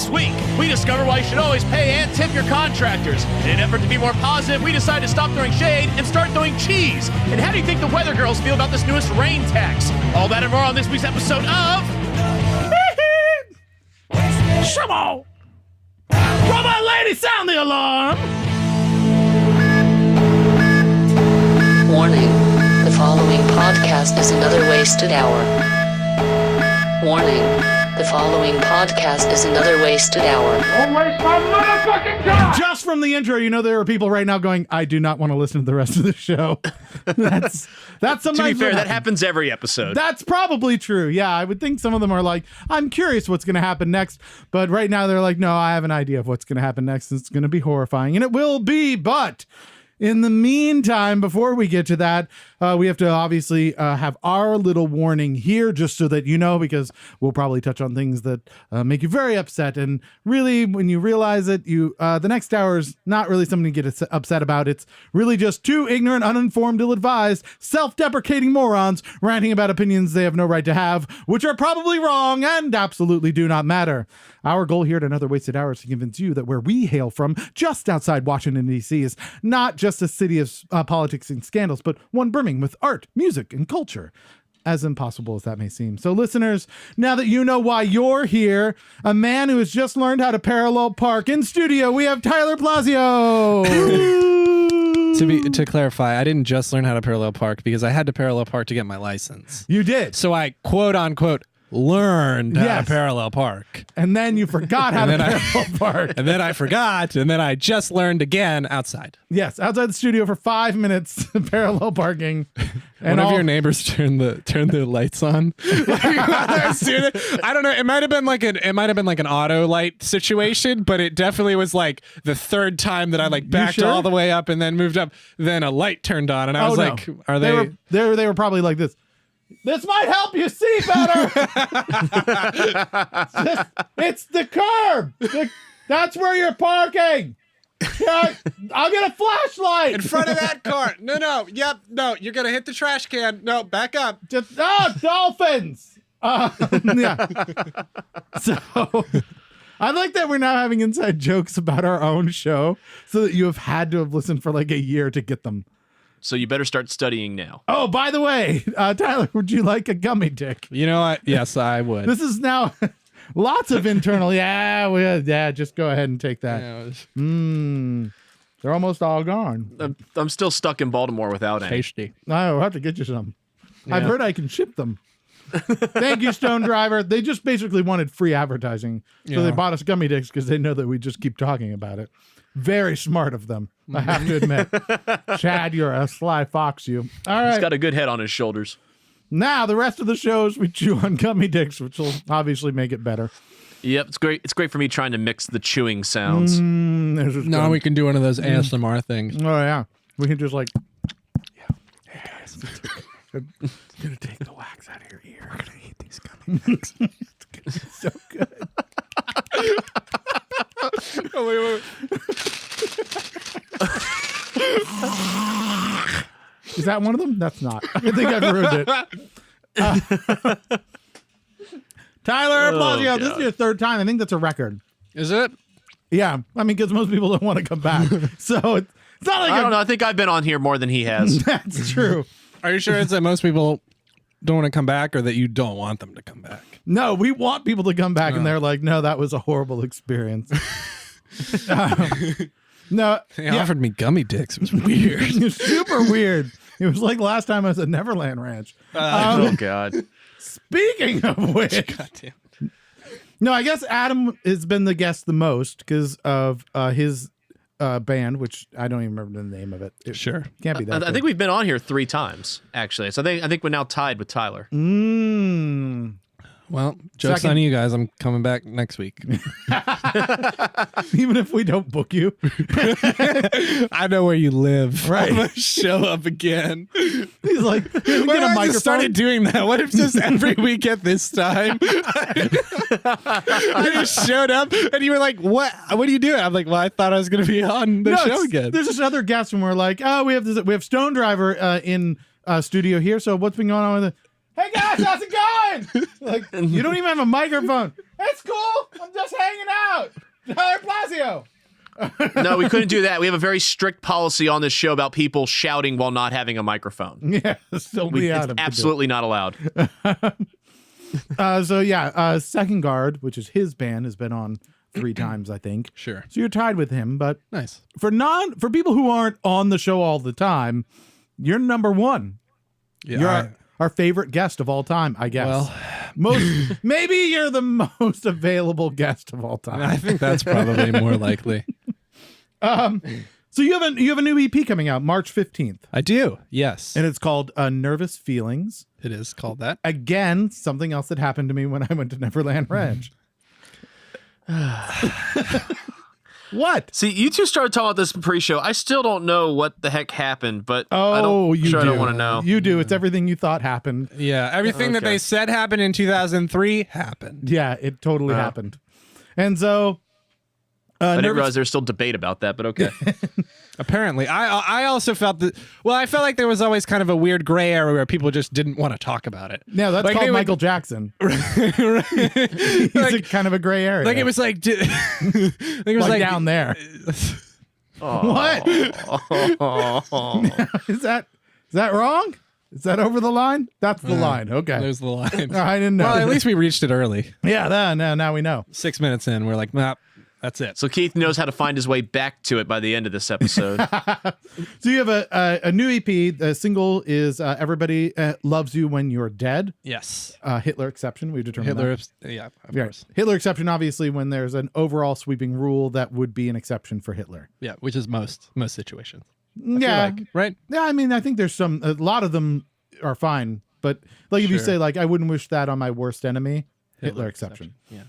This week, we discover why you should always pay and tip your contractors. In an effort to be more positive, we decide to stop throwing shade and start throwing cheese. And how do you think the weather girls feel about this newest rain tax? All that and more on this week's episode of... Come on! Robot lady, sound the alarm! Warning. The following podcast is another wasted hour. Warning. The following podcast is another wasted hour. Don't waste my motherfucking time! Just from the intro, you know there are people right now going, I do not want to listen to the rest of the show. That's sometimes To be fair, that happens. happens every episode. That's probably true. Yeah, I would think some of them are like, I'm curious what's going to happen next. But right now they're like, no, I have an idea of what's going to happen next. It's going to be horrifying. And it will be, but... in the meantime, before we get to that, we have to obviously have our little warning here just so that you know, because we'll probably touch on things that make you very upset. And really, when you realize it, the next hour is not really something to get upset about. It's really just two ignorant, uninformed, ill-advised, self-deprecating morons ranting about opinions they have no right to have, which are probably wrong and absolutely do not matter. Our goal here at Another Wasted Hour is to convince you that where we hail from, just outside Washington, D.C., is not just a city of politics and scandals, but one brimming with art, music, and culture. As impossible as that may seem. So listeners, now that you know why you're here, a man who has just learned how to parallel park in studio, we have Tyler Plazio. To clarify, I didn't just learn how to parallel park because I had to parallel park to get my license. You did. So I quote unquote learned how Yes. to parallel park. And then you forgot how to parallel park. And then I forgot, and then I just learned again outside. Yes, outside the studio for 5 minutes, parallel parking. One of your neighbors turned the lights on. I don't know. It might have been like an auto light situation, but it definitely was like the third time that I backed sure? all the way up and then moved up. Then a light turned on, and I was like, "Are they?" They were probably like this. This might help you see better. It's the curb. That's where you're parking. Yeah, I'll get a flashlight in front of that car. No. Yep. No, you're gonna hit the trash can. No, back up. Dolphins. Yeah. So I like that we're now having inside jokes about our own show, so that you have had to have listened for like a year to get them. So you better start studying now. Oh, by the way, Tyler, would you like a gummy dick? You know what? Yes, I would. This is now lots of internal. Yeah, just go ahead and take that. They're almost all gone. I'm still stuck in Baltimore without any. Tasty. I'll have to get you some. Yeah. I've heard I can ship them. Thank you, Stone Driver. They just basically wanted free advertising. So they bought us gummy dicks because they know that we just keep talking about it. Very smart of them, I have to admit. Chad, you're a sly fox, you. All right. He's got a good head on his shoulders. Now, the rest of the shows, we chew on gummy dicks, which will obviously make it better. Yep, it's great. It's great for me trying to mix the chewing sounds. Now we can do one of those ASMR things. Oh, yeah. We can just like... Yeah. Hey, guys. I'm going to take the wax out of your ear. We're going to eat these gummy dicks. It's going to be so good. Oh, wait. Is that one of them? That's not. I think I've ruined it. Tyler Plazio, this is your third time. I think that's a record. Is it? Yeah. I mean, because most people don't want to come back. So it's not like I don't know. I think I've been on here more than he has. That's true. Are you sure it's that most people don't want to come back, or that you don't want them to come back? No, we want people to come back, and they're like, no, that was a horrible experience. No, They offered me gummy dicks. It was weird. It was super weird. It was like last time I was at Neverland Ranch. Oh, God. Speaking of which, Goddamn. no, I guess Adam has been the guest the most because of his band, which I don't even remember the name of it. It Sure. can't be that. I think we've been on here 3 times, actually. So I think we're now tied with Tyler. Well, joke's Second. on you guys. I'm coming back next week. Even if we don't book you. I know where you live. Right. I'm gonna show up again. He's like, What get if a I just microphone. started doing that? What if just every week at this time I just showed up and you were like, what are you doing? I'm like, well, I thought I was going to be on the show again. There's this other guest and we're like, oh, we have Stone Driver in studio here. So what's been going on with it? Hey guys, how's it going? Like, you don't even have a microphone. It's cool. I'm just hanging out. Tyler Plazio. No, we couldn't do that. We have a very strict policy on this show about people shouting while not having a microphone. Yeah, still It's absolutely not allowed. Second Guard, which is his band, has been on 3 times, I think. Sure. So you're tied with him, but Nice. for people who aren't on the show all the time, you're number 1. Yeah. You're our favorite guest of all time, I guess. Well, maybe you're the most available guest of all time. I think that's probably more likely. So you have a new EP coming out March 15th, I do. Yes. and it's called Nervous Feelings. It is called that. Again, something else that happened to me when I went to Neverland Ranch. What? See, you two started talking about this pre-show. I still don't know what the heck happened, but I Oh, don't, you do. I don't want to know. You do. It's everything you thought happened. Yeah. Everything that Okay. they said happened in 2003 happened. Yeah, it totally happened. And so, I didn't realize there's still debate about that, but okay. Apparently, I also felt that. Well, I felt like there was always kind of a weird gray area where people just didn't want to talk about it. Yeah, that's Like, called they would- Michael Jackson. He's Like- kind of a gray area. Like it was like, like it was like like down there. What? Is that wrong? Is that over the line? That's the line. Okay. There's the line. I didn't know. Well, at least we reached it early. Yeah, now we know. 6 minutes in, we're like, nah, that's it. So Keith knows how to find his way back to it by the end of this episode. So you have a new EP. The single is Everybody Loves You When You're Dead. Yes. Hitler exception. We've determined Hitler. that. Yeah, of Yeah. course. Hitler exception, obviously, when there's an overall sweeping rule that would be an exception for Hitler. Yeah, which is most situations. Yeah. Like, right? Yeah, I mean, I think there's a lot of them are fine. But like if you Sure. say, like, I wouldn't wish that on my worst enemy, Hitler exception. Yeah.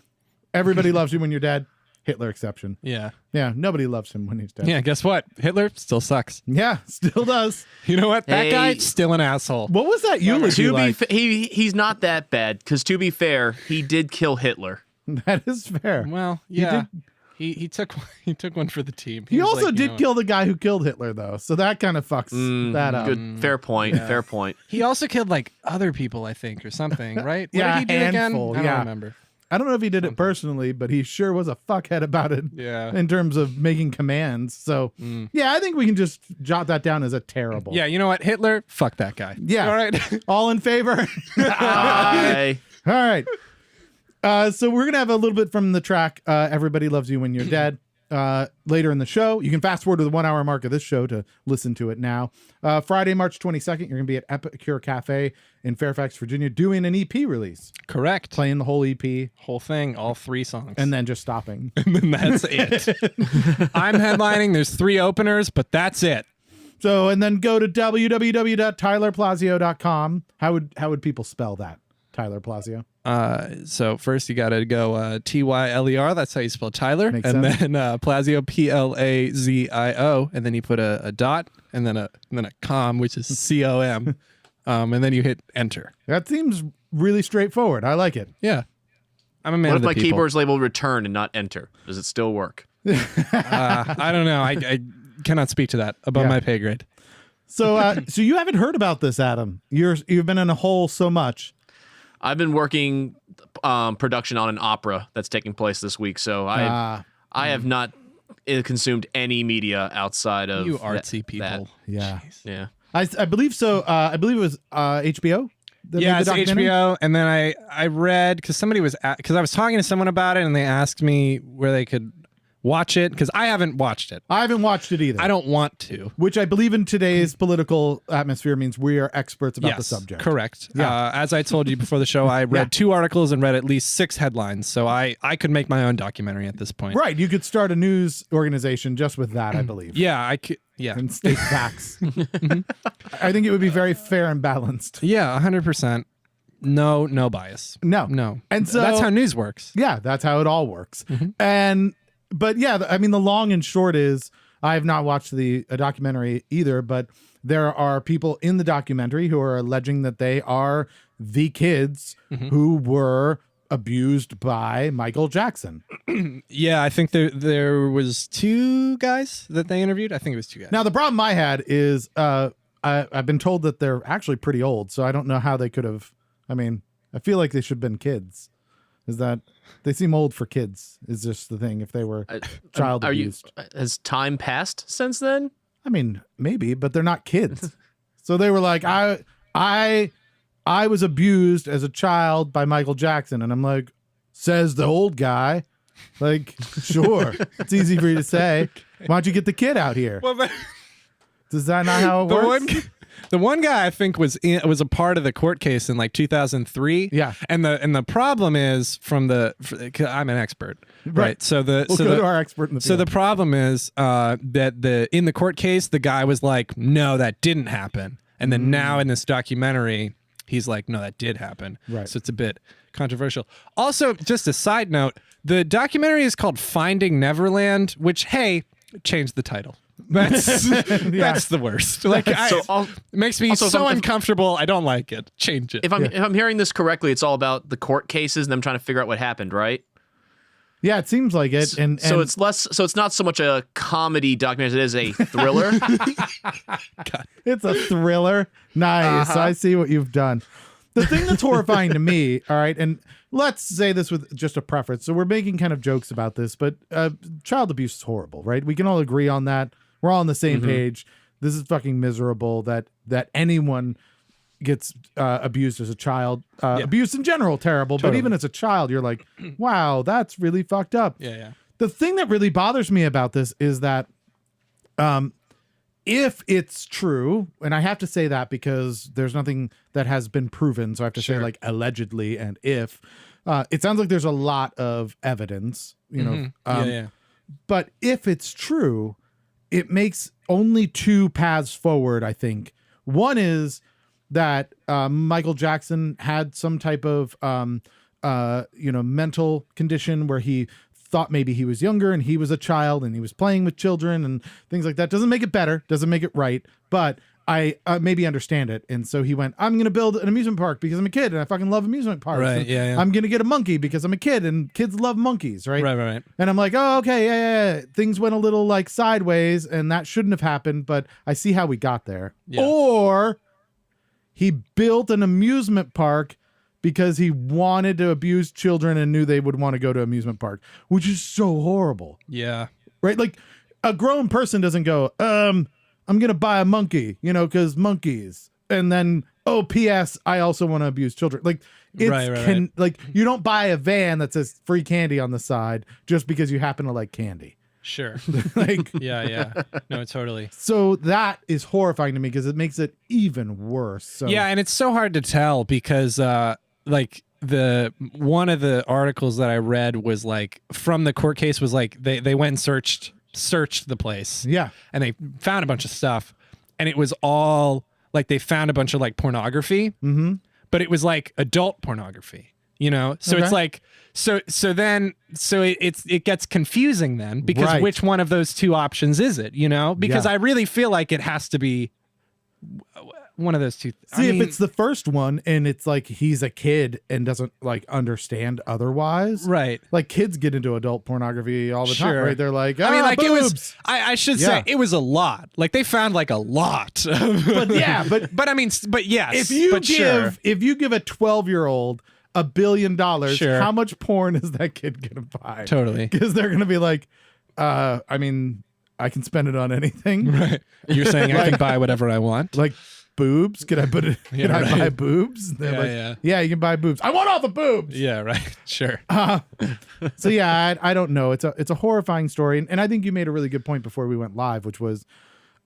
Everybody loves you when you're dead, Hitler exception. Yeah. Yeah, nobody loves him when he's dead. Yeah. Guess what? Hitler still sucks. Yeah, still does. You know what? That Hey. guy still an asshole. What was that eulogy To be like? he's not that bad, because to be fair, he did kill Hitler. That is fair. Well, yeah. He took one for the team. He was also like, you did know kill the guy who killed Hitler, though, so that kind of fucks that up. Good, fair point. Fair point. He also killed like other people, I think, or something, right? Yeah, what did he do handful, again? I yeah. don't remember. I don't know if he did it personally, but he sure was a fuckhead about it. Yeah. In terms of making commands, so yeah, I think we can just jot that down as a terrible. Yeah, you know what? Hitler, fuck that guy. Yeah. All right. All in favor? Bye. All right. So we're gonna have a little bit from the track "Everybody Loves You When You're Dead" later in the show. You can fast forward to the 1 hour mark of this show to listen to it now. Friday, March 22nd, you're gonna be at Epicure Cafe in Fairfax, Virginia, doing an EP release, Correct. playing the whole EP, Whole thing, all 3 songs. and then just stopping. then that's it. I'm headlining. There's 3 openers, but that's it. So, and then go to www.tylerplazio.com. How would people spell that? Tyler Plazio. So first you got to go Tyler. That's how you spell Tyler. Makes and sense. then Plazio, Plazio. And then you put a dot and then a com, which is com. And then you hit enter. That seems really straightforward. I like it. Yeah. I'm a man What of if the my people. keyboard's labeled return and not enter? Does it still work? I don't know. I cannot speak to that above Yeah. my pay grade. So, so you haven't heard about this, Adam. You've been in a hole so much. I've been working production on an opera that's taking place this week, so I have not consumed any media outside of You artsy people. that. Yeah, Yeah. I believe so. I believe it was HBO. that Yeah, made it's the documentary? HBO. And then I read because somebody was because I was talking to someone about it and they asked me where they could watch it because I haven't watched it. I haven't watched it either. I don't want to. Which I believe in today's political atmosphere means we are experts about the Yes, subject. correct. Yeah. As I told you before the show, I read 2 articles and read at least 6 headlines. So I could make my own documentary at this point. Right. You could start a news organization just with that, I believe. Yeah, I could. Yeah. And state facts. I think it would be very fair and balanced. Yeah, 100%. No bias. No. And so that's how news works. Yeah, that's how it all works. Mm-hmm. But yeah, I mean, the long and short is I have not watched the documentary either, but there are people in the documentary who are alleging that they are the kids Mm-hmm. who were abused by Michael Jackson. Yeah, I think there was 2 guys that they interviewed. I think it was 2 guys. Now, the problem I had is I've been told that they're actually pretty old, so I don't know how they could have. I mean, I feel like they should have been kids. Is that they seem old for kids? Is just the thing. If they were child abused, has time passed since then? I mean, maybe, but they're not kids. So they were like, I was abused as a child by Michael Jackson, and I'm like, says the old guy. Like, sure, it's easy for you to say. Why don't you get the kid out here? Well, Is that not how it works? The one guy I think was a part of the court case in like 2003. Yeah. And the problem is I'm an expert, right? So We'll go to our expert in the So field. the problem is that in the court case the guy was like, no, that didn't happen, and then now in this documentary he's like, no, that did happen. Right. So it's a bit controversial. Also, just a side note, the documentary is called Finding Neverland, which, hey, change the title. That's that's the worst. Like, it makes me so uncomfortable. I don't like it. Change it. If I'm hearing this correctly, it's all about the court cases and them trying to figure out what happened, right? Yeah, it seems like it. And so it's less. So it's not so much a comedy documentary as it is a thriller. it's a thriller. Nice. I see what you've done. The thing that's horrifying to me, all right, and let's say this with just a preface. So we're making kind of jokes about this, but child abuse is horrible, right? We can all agree on that. We're all on the same page. This is fucking miserable that anyone gets abused as a child. Abuse in general, terrible. Totally. But even as a child, you're like, wow, that's really fucked up. Yeah. The thing that really bothers me about this is that if it's true, and I have to say that because there's nothing that has been proven, so I have to say like allegedly and if. It sounds like there's a lot of evidence, you know. But if it's true, it makes only two paths forward, I think. One is that Michael Jackson had some type of mental condition where he thought maybe he was younger and he was a child and he was playing with children and things like that. Doesn't make it better, doesn't make it right, but I maybe understand it. And so he went, I'm going to build an amusement park because I'm a kid and I fucking love amusement parks. Right, yeah. I'm going to get a monkey because I'm a kid and kids love monkeys, right? Right. And I'm like, oh, okay, yeah. Things went a little like sideways and that shouldn't have happened, but I see how we got there. Yeah. Or he built an amusement park because he wanted to abuse children and knew they would want to go to amusement park, which is so horrible. Yeah. Right? Like a grown person doesn't go, I'm going to buy a monkey, because monkeys. And then, oh, P.S., I also want to abuse children. Like, it's right. Like, you don't buy a van that says free candy on the side just because you happen to like candy. Sure. Like, yeah. No, totally. So that is horrifying to me because it makes it even worse. So. Yeah, and it's so hard to tell because, like, one of the articles that I read was like from the court case was like they went and searched the place. Yeah. And they found a bunch of stuff, and it was all like they found a bunch of like pornography, but it was like adult pornography, So it's like so it gets confusing then because which one of those two options is it, Because I really feel like it has to be one of those two. If it's the first one and it's like he's a kid and doesn't like understand otherwise, right? Like kids get into adult pornography all the time, right? They're like, like boobs. it was. I should say it was a lot. Like they found like a lot. but yes. If you give a 12-year-old $1 billion, how much porn is that kid gonna buy? Totally, because they're gonna be like, I can spend it on anything. Right? You're saying I can buy whatever I want, like. Boobs? Can I put it? Can I buy boobs? Yeah, you can buy boobs. I want all the boobs. Yeah, right. Sure. So yeah, I don't know. It's a horrifying story, and I think you made a really good point before we went live, which was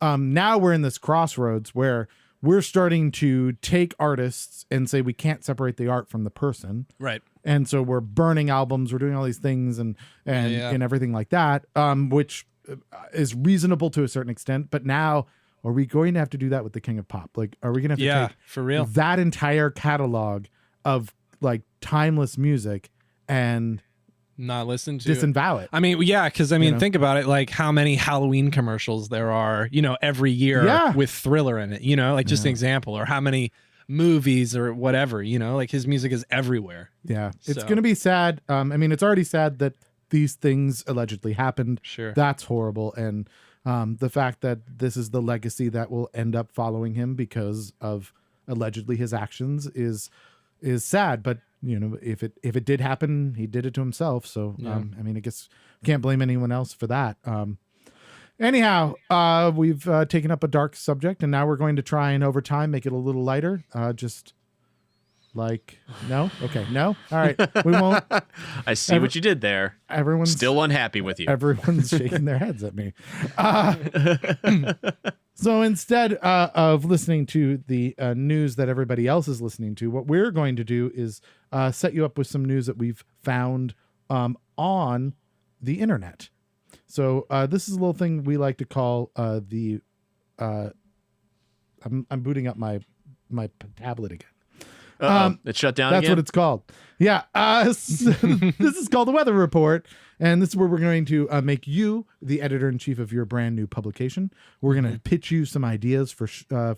now we're in this crossroads where we're starting to take artists and say we can't separate the art from the person, right? And so we're burning albums, we're doing all these things, and everything like that, which is reasonable to a certain extent, but now. Are we going to have to do that with the King of Pop? Like, are we going to have to take for real that entire catalog of like timeless music and not listen to disavow it? I mean, because think about it. Like how many Halloween commercials there are, every year with Thriller in it. Like just an example, or how many movies or whatever. Like his music is everywhere. Yeah, it's going to be sad. It's already sad that these things allegedly happened. Sure, that's horrible, and. The fact that this is the legacy that will end up following him because of allegedly his actions is sad. But if it did happen, he did it to himself. So I mean, I guess can't blame anyone else for that. Anyhow, we've taken up a dark subject, and now we're going to try and over time make it a little lighter. Just like no, okay, no, all right, we won't. I see what you did there. Everyone's Still unhappy with you. Everyone's shaking their heads at me. So instead of listening to the news that everybody else is listening to, what we're going to do is set you up with some news that we've found on the internet. So this is a little thing we like to call the. I'm booting up my tablet again. It shut down That's again? what it's called. Yeah. So this is called the Weather Report. And this is where we're going to make you the editor-in-chief of your brand new publication. We're going to pitch you some ideas for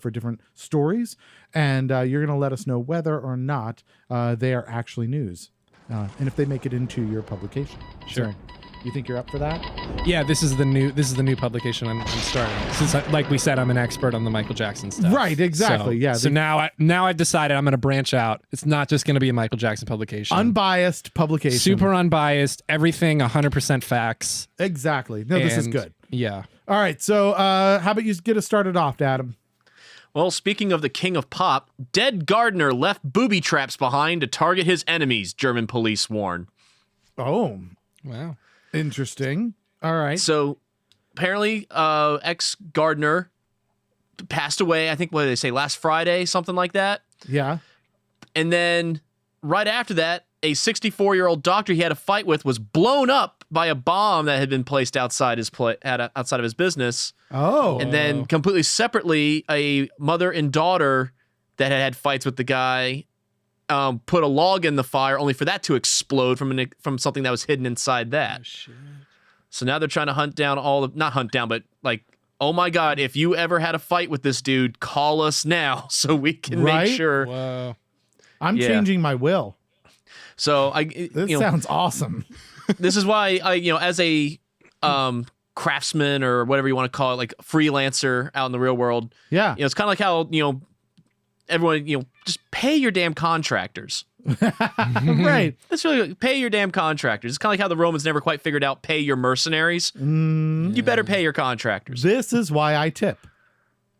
different stories. And you're going to let us know whether or not they are actually news. And if they make it into your publication. Sure. So, you think you're up for that? Yeah, this is the new publication I'm starting. Since, like we said, I'm an expert on the Michael Jackson stuff. Right, exactly. So, Yeah. So now I've decided I'm going to branch out. It's not just going to be a Michael Jackson publication. Unbiased publication. Super unbiased. Everything 100% facts. Exactly. No, this is good. Yeah. All right. So how about you get us started off, Adam? Well, speaking of the king of pop, dead gardener left booby traps behind to target his enemies, German police warn. Oh, Wow. interesting. All right. So apparently ex-gardener passed away, I think, what did they say, last Friday, something like that. Yeah. And then right after that, a 64-year-old doctor he had a fight with was blown up by a bomb that had been placed outside outside of his business. Oh. And then completely separately, a mother and daughter that had fights with the guy put a log in the fire, only for that to explode from something that was hidden inside that. Oh, shit. So now they're trying to hunt down not hunt down, but like, oh my God, if you ever had a fight with this dude, call us now so we can Right? make sure. Whoa. I'm Yeah. changing my will. So This sounds awesome. this is why as a craftsman or whatever you want to call it, like freelancer out in the real world, Yeah. it's kind of like how, everyone, just pay your damn contractors. Right. That's really pay your damn contractors. It's kind of like how the Romans never quite figured out pay your mercenaries. You better pay your contractors. This is why I tip.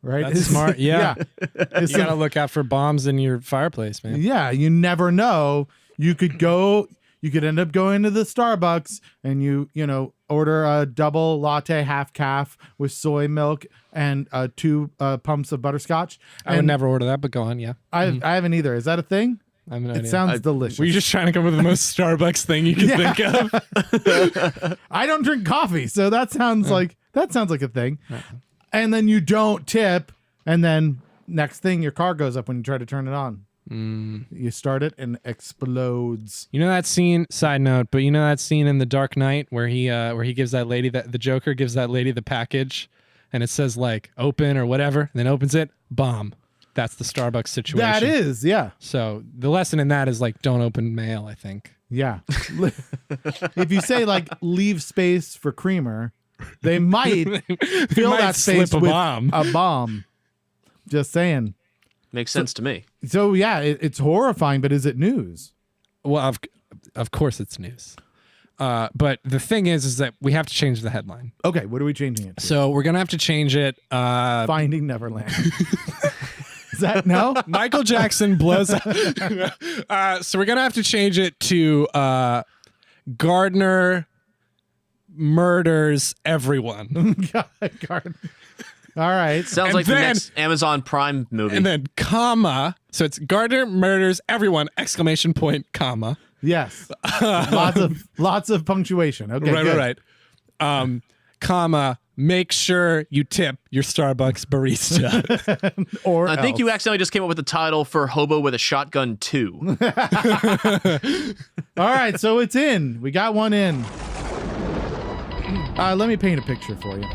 Right. That's smart. Yeah. It's You got to look out for bombs in your fireplace, man. yeah. You never know. You could end up going to the Starbucks and you order a double latte half calf with soy milk and 2 pumps of butterscotch. I would And never order that, but go on. Yeah. I haven't either. Is that a thing? I have no It idea. sounds delicious. Were you just trying to come up with the most Starbucks thing you can think of? I don't drink coffee, so that sounds like a thing. And then you don't tip, and then next thing your car goes up when you try to turn it on. You start it and explodes. You know that scene, side note, but you know that scene in The Dark Knight where he gives that lady the Joker gives that lady the package and it says like open or whatever, and then opens it, bomb. That's the Starbucks situation. That is, yeah. So the lesson in that is like don't open mail, I think. Yeah. If you say like leave space for creamer, they might fill might that space slip a with bomb. a bomb. Just saying. Makes sense to me. So yeah, it's horrifying, but is it news? Well, of course it's news. But the thing is that we have to change the headline. Okay, what are we changing it to? So we're gonna have to change it. Finding Neverland. Is that no? Michael Jackson blows up. So we're gonna have to change it to Gardner murders everyone, All right. Sounds And like the then- next Amazon Prime movie. and then comma. So it's Gardner murders everyone! Exclamation point comma. Yes. lots of punctuation. Okay. good. Right. Comma. Make sure you tip your Starbucks barista. Or I think else. you accidentally just came up with the title for Hobo with a Shotgun 2. All right, so it's in. We got one in. Let me paint a picture for you.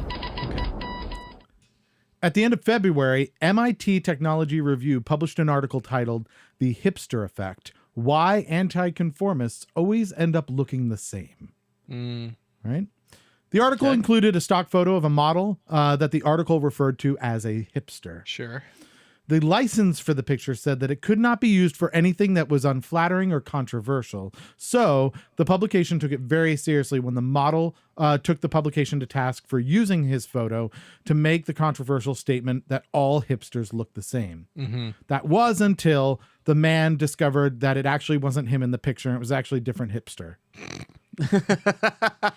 At the end of February, MIT Technology Review published an article titled "The Hipster Effect: Why Anti-Conformists Always End Up Looking the Same." Right? The article included a stock photo of a model that the article referred to as a hipster. Sure. The license for the picture said that it could not be used for anything that was unflattering or controversial. So the publication took it very seriously when the model took the publication to task for using his photo to make the controversial statement that all hipsters look the same. Mm-hmm. That was until the man discovered that it actually wasn't him in the picture. And it was actually a different hipster.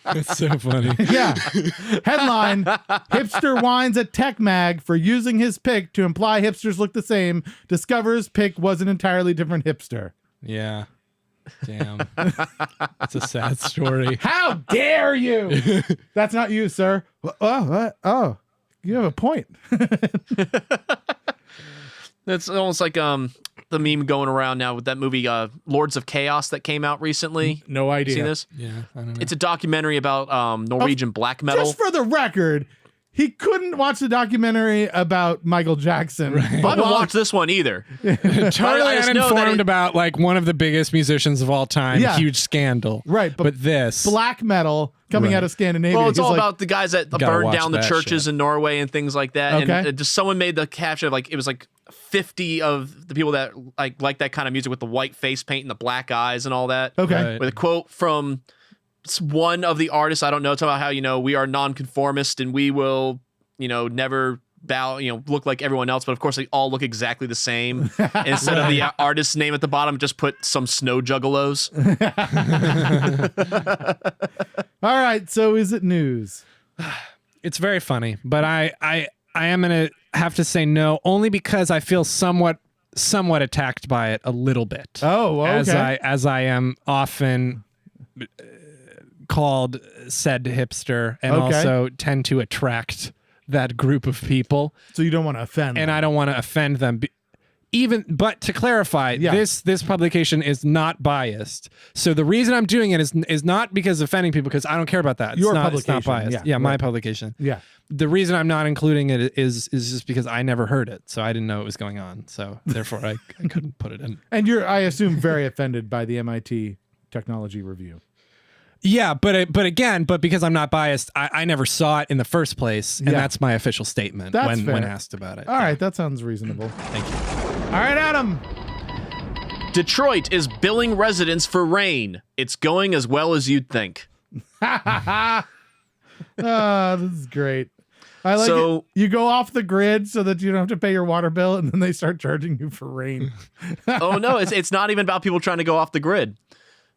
It's so funny. Yeah. Headline, hipster whines at Tech Mag for using his pic to imply hipsters look the same. Discovers pic was an entirely different hipster. Yeah. Damn. It's a sad story. How dare you? That's not you, sir. Oh, you have a point. It's almost like the meme going around now with that movie Lords of Chaos that came out recently. No idea. Seen this? Yeah, I don't know. It's a documentary about Norwegian black metal. Just for the record, he couldn't watch the documentary about Michael Jackson. I haven't watched this one either. Totally I just know that uninformed about like one of the biggest musicians of all time. Yeah. Huge scandal. Right, But this. Black metal coming out of Scandinavia. Well, it's He's all like, about the guys that Gotta burned watch down the that churches shit. in Norway and things like that. Okay. And just someone made the caption of like it was like 50 of the people that like that kind of music with the white face paint and the black eyes and all that. Okay. Right. With a quote from one of the artists, I don't know, talking about how, we are nonconformist and we will, never bow, look like everyone else. But of course, they all look exactly the same. Instead of the artist's name at the bottom, just put some snow juggalos. All right. So is it news? It's very funny, but I am gonna have to say no, only because I feel somewhat attacked by it a little bit. Oh, okay. As I am often called said hipster, and Okay. also tend to attract that group of people, So you don't want to offend and them. I don't want to offend them. But to clarify, Yeah. this publication is not biased. So the reason I'm doing it is not because of offending people, because I don't care about that. Your it's not publication, biased. yeah, My right. publication. Yeah. The reason I'm not including it is just because I never heard it, so I didn't know it was going on. So therefore, I couldn't put it in. And you're, I assume, very offended by the MIT Technology Review. Yeah, but because I'm not biased, I never saw it in the first place, and Yeah. that's my official statement That's when fair. asked about it. All right. That sounds reasonable. Thank you. All right, Adam. Detroit is billing residents for rain. It's going as well as you'd think. This is great. I like So- it. You go off the grid so that you don't have to pay your water bill, and then they start charging you for rain. Oh no, it's not even about people trying to go off the grid.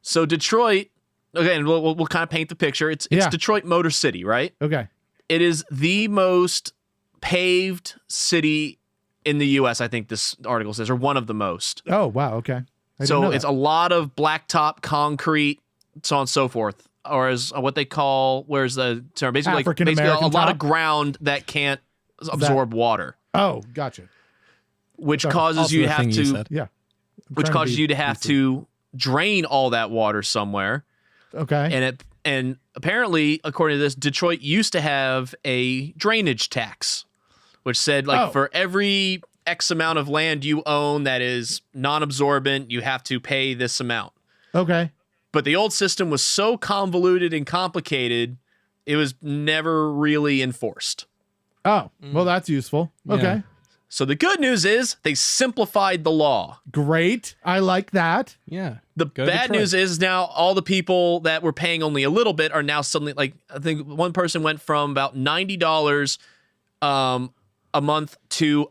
So Detroit, again, we'll kind of paint the picture. It's Yeah. Detroit Motor City, right? Okay. It is the most paved city in the U.S. I think this article says, or one of the most. Oh, wow. Okay. I didn't So know it's that. a lot of blacktop, concrete, so on and so forth, or as what they call, where's the term? Basically, African basically a American lot top? of ground that can't absorb water, Oh, gotcha. which Sorry. causes Also you the to have thing you to, said. Yeah. I'm which trying causes be you to have decent. to drain all that water somewhere. Okay. And apparently, according to this, Detroit used to have a drainage tax, which said like Oh. for every X amount of land you own that is non-absorbent, you have to pay this amount. Okay. But the old system was so convoluted and complicated, it was never really enforced. Oh, well, that's useful. Okay. Yeah. So the good news is they simplified the law. Great. I like that. Yeah. The Go bad Detroit. news is now all the people that were paying only a little bit are now suddenly like, I think one person went from about $90 a month to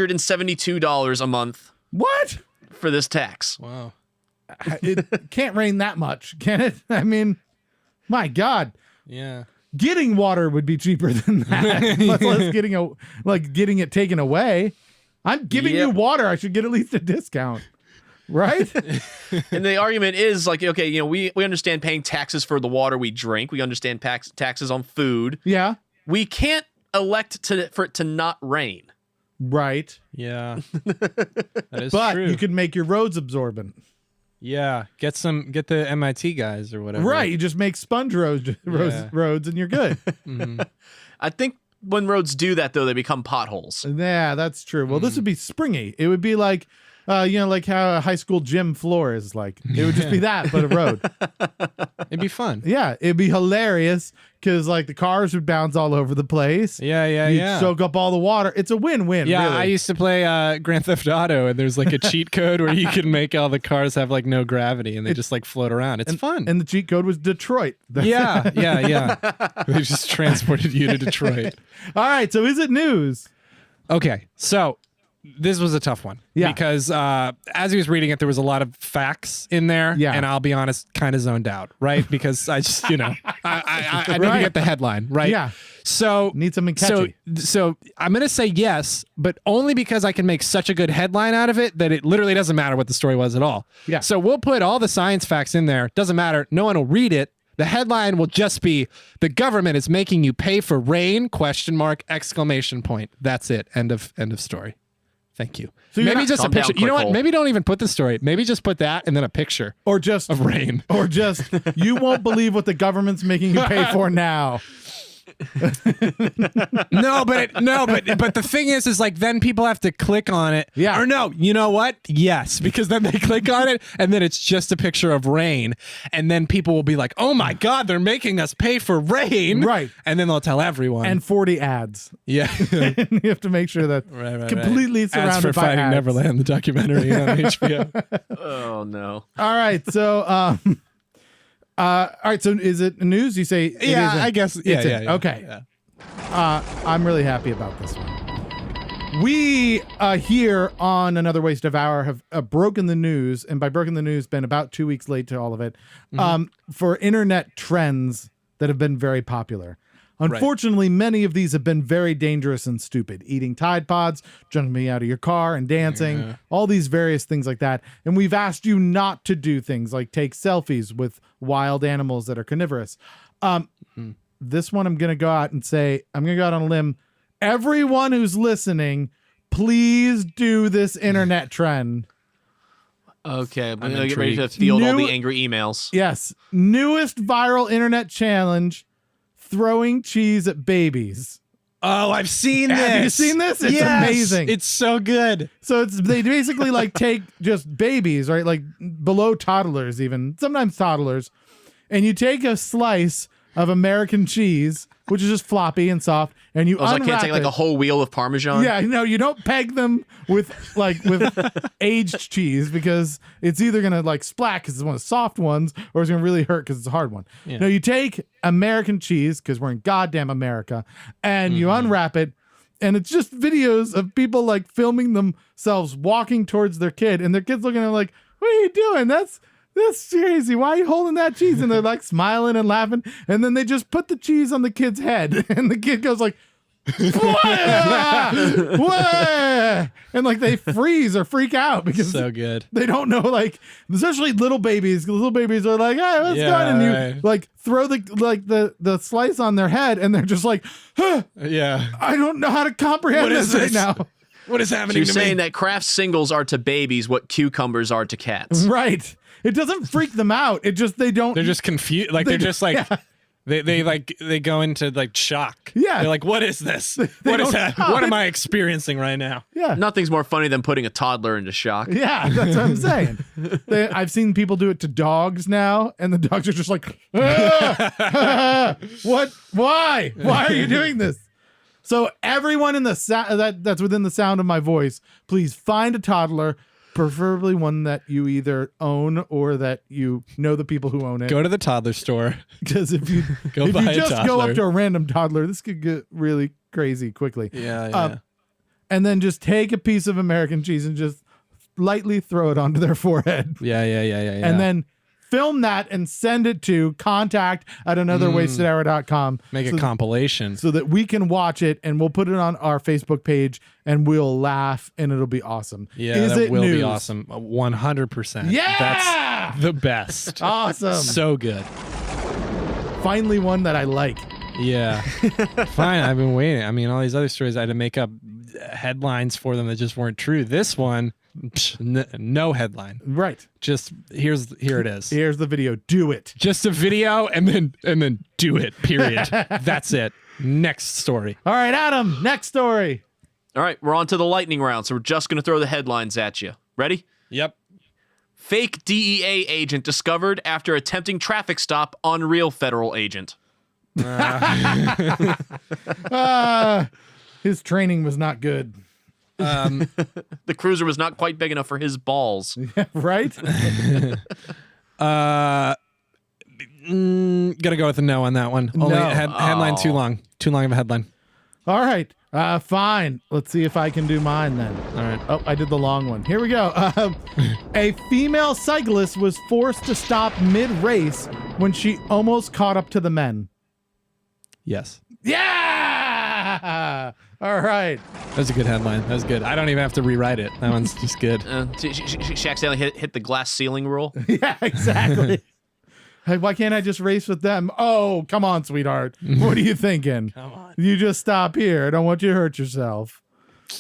$1,572 a month What? for this tax. Wow. It can't rain that much, can it? I mean, my God. Yeah. Getting water would be cheaper than that. Much less getting it taken away. I'm giving you Yep. water. I should get at least a discount. Right? And the argument is like, okay, we understand paying taxes for the water we drink. We understand taxes on food. Yeah. We can't elect for it to not rain. Right. Yeah. That is But true. you could make your roads absorbent. Yeah. Get the MIT guys or whatever. Right. You just make sponge roads and you're good. I think when roads do that, though, they become potholes. Yeah, that's true. Well, this would be springy. It would be like like how a high school gym floor is like. It would just be that, but a road. It'd be fun. Yeah, it'd be hilarious because like the cars would bounce all over the place. Yeah. You'd soak up all the water. It's a win-win. Yeah, really. I used to play Grand Theft Auto, and there's like a cheat code where you can make all the cars have like no gravity, and they just like float around. It's fun. And the cheat code was Detroit. Yeah. They just transported you to Detroit. All right, so is it news? Okay, so this was a tough one. Yeah. Because as he was reading it, there was a lot of facts in there. Yeah. And I'll be honest, kind of zoned out, right? Because I just, I need to get the headline, right? Yeah. So Need something catchy. So I'm gonna say yes, but only because I can make such a good headline out of it that it literally doesn't matter what the story was at all. Yeah. So we'll put all the science facts in there. Doesn't matter. No one will read it. The headline will just be the government is making you pay for rain ? ! That's it. End of story. Thank you. So you're maybe not- just a Calm down, picture. You know what? Quickhole. Maybe don't even put the story. Maybe just put that and then a picture Or just of rain. Or just you won't believe what the government's making you pay for now. No, but the thing is like then people have to click on it. Yeah. Or no, you know what? Yes, because then they click on it and then it's just a picture of rain, and then people will be like, "Oh my God, they're making us pay for rain!" Right. And then they'll tell everyone. And 40 ads. yeah, You have to make sure that right. completely surrounded As for by Finding ads. Neverland, the documentary on HBO. Oh no. All right, so all right, so is it news? You say it Yeah, isn't. I guess. Yeah, It's yeah, in. yeah. Okay. Yeah. I'm really happy about this one. We here on Another Waste of Hour have broken the news, and by broken the news, been about 2 weeks late to all of it, for internet trends that have been very popular. Unfortunately, many of these have been very dangerous and stupid. Eating Tide Pods, jumping out of your car and dancing, all these various things like that. And we've asked you not to do things like take selfies with wild animals that are carnivorous. This one, I'm going to go out and say, I'm going to go out on a limb. Everyone who's listening, please do this internet trend. Okay, I'm gonna I'm get ready to intrigued. field all the angry emails. Yes. Newest viral internet challenge, throwing cheese at babies. Oh, I've seen this. Have you seen this? It's amazing. It's so good. So they basically like take just babies, right? Like below toddlers, even sometimes toddlers. And you take a slice of American cheese, which is just floppy and soft, and you Oh, so I unwrap can't take like it. a whole wheel of Parmesan? Yeah, no, you don't peg them with aged cheese because it's either gonna like splat because it's one of the soft ones, or it's gonna really hurt because it's a hard one. Yeah. No, you take American cheese because we're in goddamn America, and you unwrap it, and it's just videos of people like filming themselves walking towards their kid, and their kid's looking at them like, "What are you doing? That's crazy. Why are you holding that cheese?" And they're like smiling and laughing. And then they just put the cheese on the kid's head. And the kid goes like, "Wah! Wah!" And like they freeze or freak out because So good. they don't know, like, especially little babies. 'Cause little babies are like, "Hey, what's Yeah, going on?" And you right. like throw the slice on their head and they're just like, "Huh, Yeah. I don't know how to comprehend What is this right this? now." What is So happening you're to saying me? that Kraft singles are to babies what cucumbers are to cats. Right. It doesn't freak them out. It just, they don't. They're just confused. Like they're just like yeah. they go into like shock. Yeah. They're like, what is this? What is don't that? know. What am I experiencing right now? Yeah. Nothing's more funny than putting a toddler into shock. Yeah, that's what I'm saying. I've seen people do it to dogs now, and the dogs are just like, "Ah, ah, what? Why? Why are you doing this?" So everyone in the that's within the sound of my voice, please find a toddler, preferably one that you either own or that you know the people who own it. Go to the toddler store. Because if you Go if buy you a just go toddler. up to a random toddler, this could get really crazy quickly. Yeah. And then just take a piece of American cheese and just lightly throw it onto their forehead. Yeah. And then film that and send it to contact@anotherwastedhour.com. make a compilation. So that we can watch it, and we'll put it on our Facebook page and we'll laugh and it'll be awesome. Yeah, Is that it will news? be awesome. 100%. Yeah! That's the best. Awesome. So good. Finally one that I like. Yeah. Fine. I've been waiting. I mean, all these other stories, I had to make up headlines for them that just weren't true. This one, no headline. Right. Just here it is. Here's the video. Do it. Just a video and then do it. Period. That's it. Next story. All right, Adam, next story. All right, we're on to the lightning round, so we're just going to throw the headlines at you. Ready? Yep. Fake DEA agent discovered after attempting traffic stop on real federal agent. His training was not good. The cruiser was not quite big enough for his balls. Right? Gotta go with a no on that one. Only No. headline too long. Too long of a headline. All right. Fine. Let's see if I can do mine then. All right. Oh, I did the long one. Here we go. A female cyclist was forced to stop mid-race when she almost caught up to the men. Yes. Yeah! All right. That was a good headline. That was good. I don't even have to rewrite it. That one's just good. She accidentally hit the glass ceiling rule. Yeah, exactly. Hey, why can't I just race with them? Oh, come on, sweetheart. What are you thinking? Come on. You just stop here. I don't want you to hurt yourself.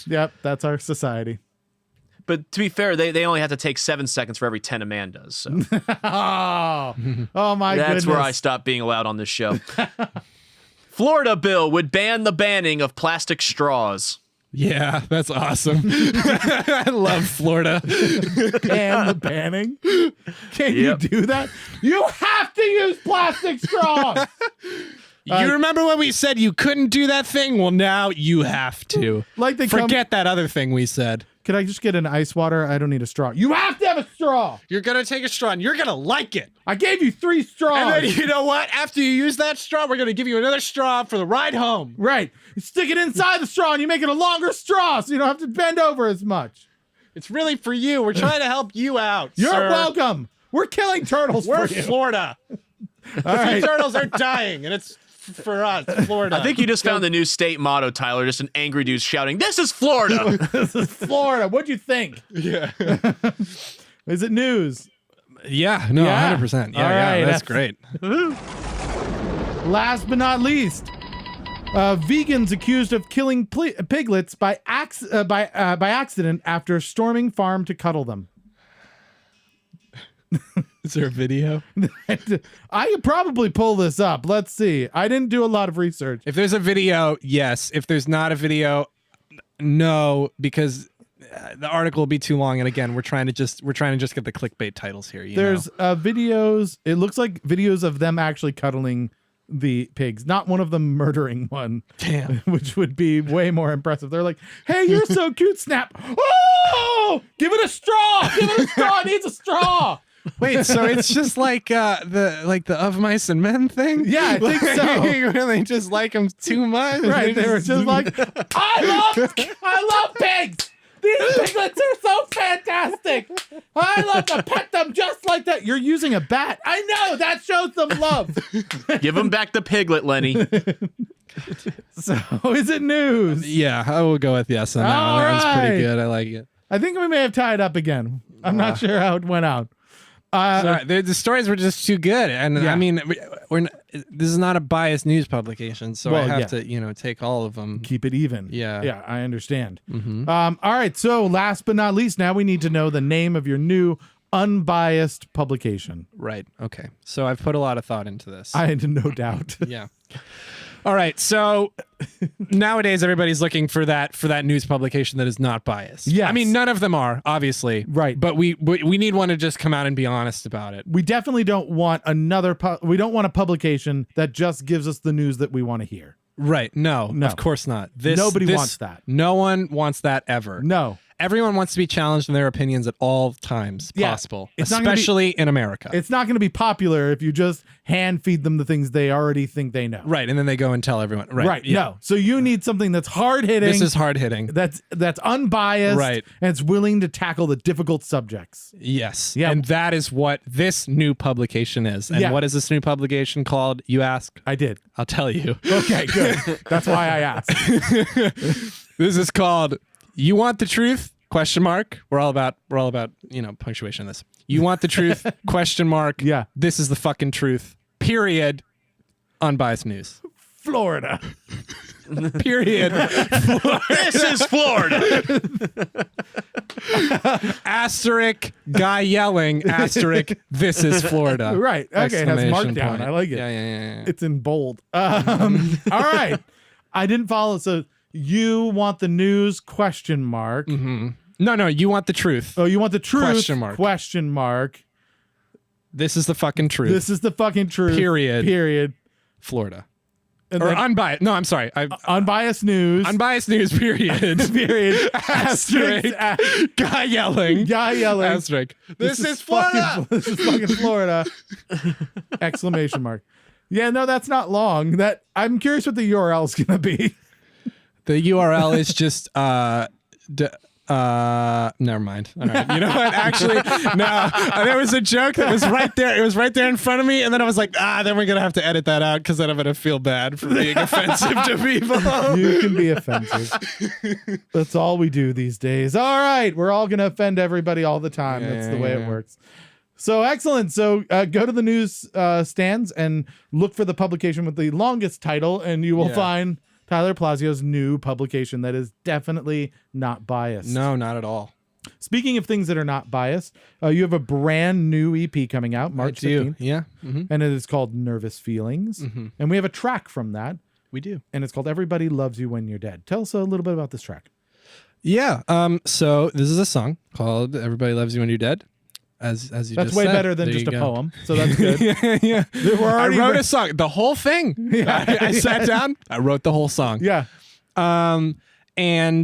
Yep, that's our society. But to be fair, they only have to take 7 seconds for every 10 a man does. So Oh my goodness. that's where I stopped being allowed on this show. Florida bill would ban the banning of plastic straws. Yeah, that's awesome. I love Florida. And the banning. Can you do that? You have to use plastic straws. You remember when we said you couldn't do that thing? Well, now you have to. Like they Forget that other thing we said. Could I just get an ice water? I don't need a straw. You have to have a straw. You're going to take a straw and you're going to like it. I gave you 3 straws. And then you know what? After you use that straw, we're going to give you another straw for the ride home. Right. You stick it inside the straw and you make it a longer straw so you don't have to bend over as much. It's really for you. We're trying to help you out. You're sir. welcome. We're killing turtles We're for you. Florida. All right. Turtles are dying, and it's for us, Florida. I think you just found the new state motto, Tyler. Just an angry dude shouting, "This is Florida." This is Florida. What'd you think? Yeah. Is it news? Yeah. No. Yeah. 100%. Yeah. All Yeah. right. That's great. Last but not least, vegans accused of killing piglets by accident after storming farm to cuddle them. Is there a video? I could probably pull this up. Let's see. I didn't do a lot of research. If there's a video, yes. If there's not a video, no, because the article will be too long. And again, we're trying to just get the clickbait titles here. There's videos. It looks like videos of them actually cuddling the pigs, not one of them murdering one. Damn. Which would be way more impressive. They're like, "Hey, you're so cute, Snap. Oh, give it a straw. Give it a straw. It needs a straw." Wait, so it's just like the Of Mice and Men thing? Yeah, I think so. They just like them too much. Right. They were just like, I love pigs. These piglets are so fantastic. I love to pet them just like that. You're using a bat. I know. That shows them love. Give him back the piglet, Lenny. So, is it news? Yeah, I will go with yes on that All one. That was pretty right. good. I like it. I think we may have tied up again. I'm not sure how it went out. Sorry, the stories were just too good, and Yeah. I mean, this is not a biased news publication, so I Well, have yeah. to, take all of them. Keep it even. Yeah. Yeah, I understand. Mhm. All right. So, last but not least, now we need to know the name of your new unbiased publication. Right. Okay. So I've put a lot of thought into this. I had no doubt. Yeah. All right. So nowadays everybody's looking for that news publication that is not biased. Yes. I mean, none of them are, obviously. Right. But we need one to just come out and be honest about it. We definitely don't want we don't want a publication that just gives us the news that we want to hear. Right. No, No. of course not. Nobody wants that. No one wants that ever. No. Everyone wants to be challenged in their opinions at all times Yeah. possible, It's not gonna be- especially in America. It's not going to be popular if you just hand feed them the things they already think they know. Right. And then they go and tell everyone. Right. Right. Yeah. No. So you need something that's hard hitting. This is hard hitting. That's unbiased. Right. And it's willing to tackle the difficult subjects. Yes. Yeah. And that is what this new publication is. And Yeah. what is this new publication called, you ask? I did. I'll tell you. Okay, good. That's why I asked. This is called You Want the Truth? Question mark. We're all about punctuation in this. You want the truth? Question mark. Yeah. This is the fucking truth. Period. Unbiased news. Florida. Period. This is Florida. Asterisk guy yelling. Asterisk. This is Florida. Right. Okay. It has Exclamation markdown. point. I like it. Yeah. It's in bold. All right. I didn't follow. So you want the news? Question mark. Mm-hmm. No, you want the truth. Oh, you want the truth? Question mark. Question mark. This is the fucking truth. This is the fucking truth. Period. Florida. And Or then unbiased. No, I'm sorry. unbiased news. Unbiased news, period. Period. Asterisk. Guy yelling. Guy yelling. Asterisk. This is Florida. This is fucking Florida. Exclamation mark. Yeah, no, that's not long. That I'm curious what the URL is gonna be. The URL is just never mind. All right. You know what? Actually, no. There was a joke that was right there. It was right there in front of me, and then I was like, then we're gonna have to edit that out because then I'm gonna feel bad for being offensive to people. You can be offensive. That's all we do these days. All right, we're all gonna offend everybody all the time. That's the way it works. So excellent. So go to the news stands and look for the publication with the longest title, and you will find Tyler Plazio's new publication that is definitely not biased. No, not at all. Speaking of things that are not biased, you have a brand new EP coming out March 15th. Yeah. And it is called Nervous Feelings. And we have a track from that. We do. And it's called Everybody Loves You When You're Dead. Tell us a little bit about this track. Yeah. So this is a song called Everybody Loves You When You're Dead. As you that's just way said. better than There just you a go. poem. So that's good. Yeah. I wrote a a song. The whole thing. I sat down. I wrote the whole song. Yeah. And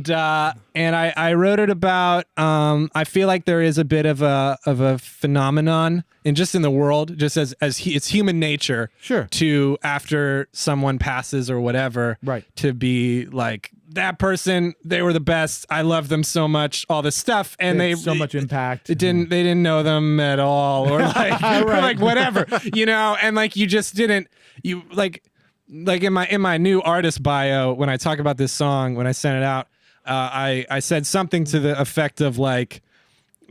I wrote it about I feel like there is a bit of a phenomenon in the world, just as it's human nature to, after someone passes or whatever, to be like, that person, they were the best, I love them so much, all this stuff, and they so much impact. they didn't know them at all, or like or like whatever, and like you just didn't, you like in my new artist bio, when I talk about this song, when I sent it out, I said something to the effect of like,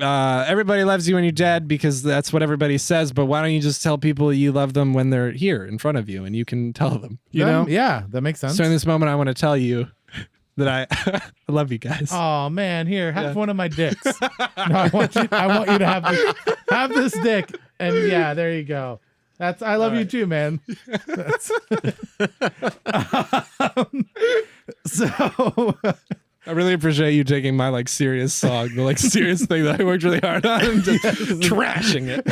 everybody loves you when you're dead because that's what everybody says, but why don't you just tell people you love them when they're here in front of you and you can tell them, you know? Yeah, that makes sense. So in this moment, I want to tell you that I love you guys. Oh man, here, have one of my dicks. No, I want you to have this dick, and yeah, there you go. I love you too, man. So I really appreciate you taking my like serious song, the like serious thing that I worked really hard on, and just trashing it.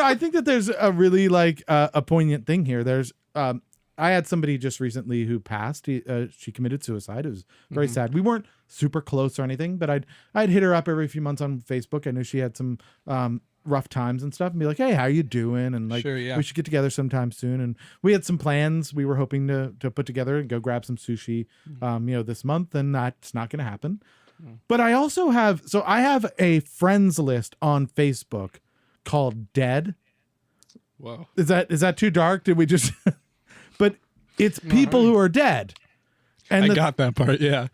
I think that there's a really like a poignant thing here. There's I had somebody just recently who passed. She committed suicide. It was very sad. We weren't super close or anything, but I'd hit her up every few months on Facebook. I knew she had some rough times and stuff, and be like, hey, how you doing? And like, we should get together sometime soon. And we had some plans we were hoping to put together and go grab some sushi, this month, and that's not going to happen. But I also have a friends list on Facebook called Dead. Whoa. Is that too dark? Did we just but it's people who are dead. And I got that part, yeah.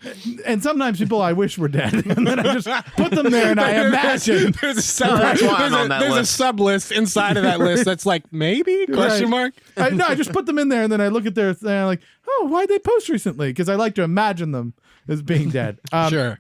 And sometimes people I wish were dead, and then I just put them there, and I imagine there's a sub list inside of that list that's like maybe question mark. I just put them in there, and then I look at their thing, and I'm like, oh, why'd they post recently? Because I like to imagine them as being dead. Sure,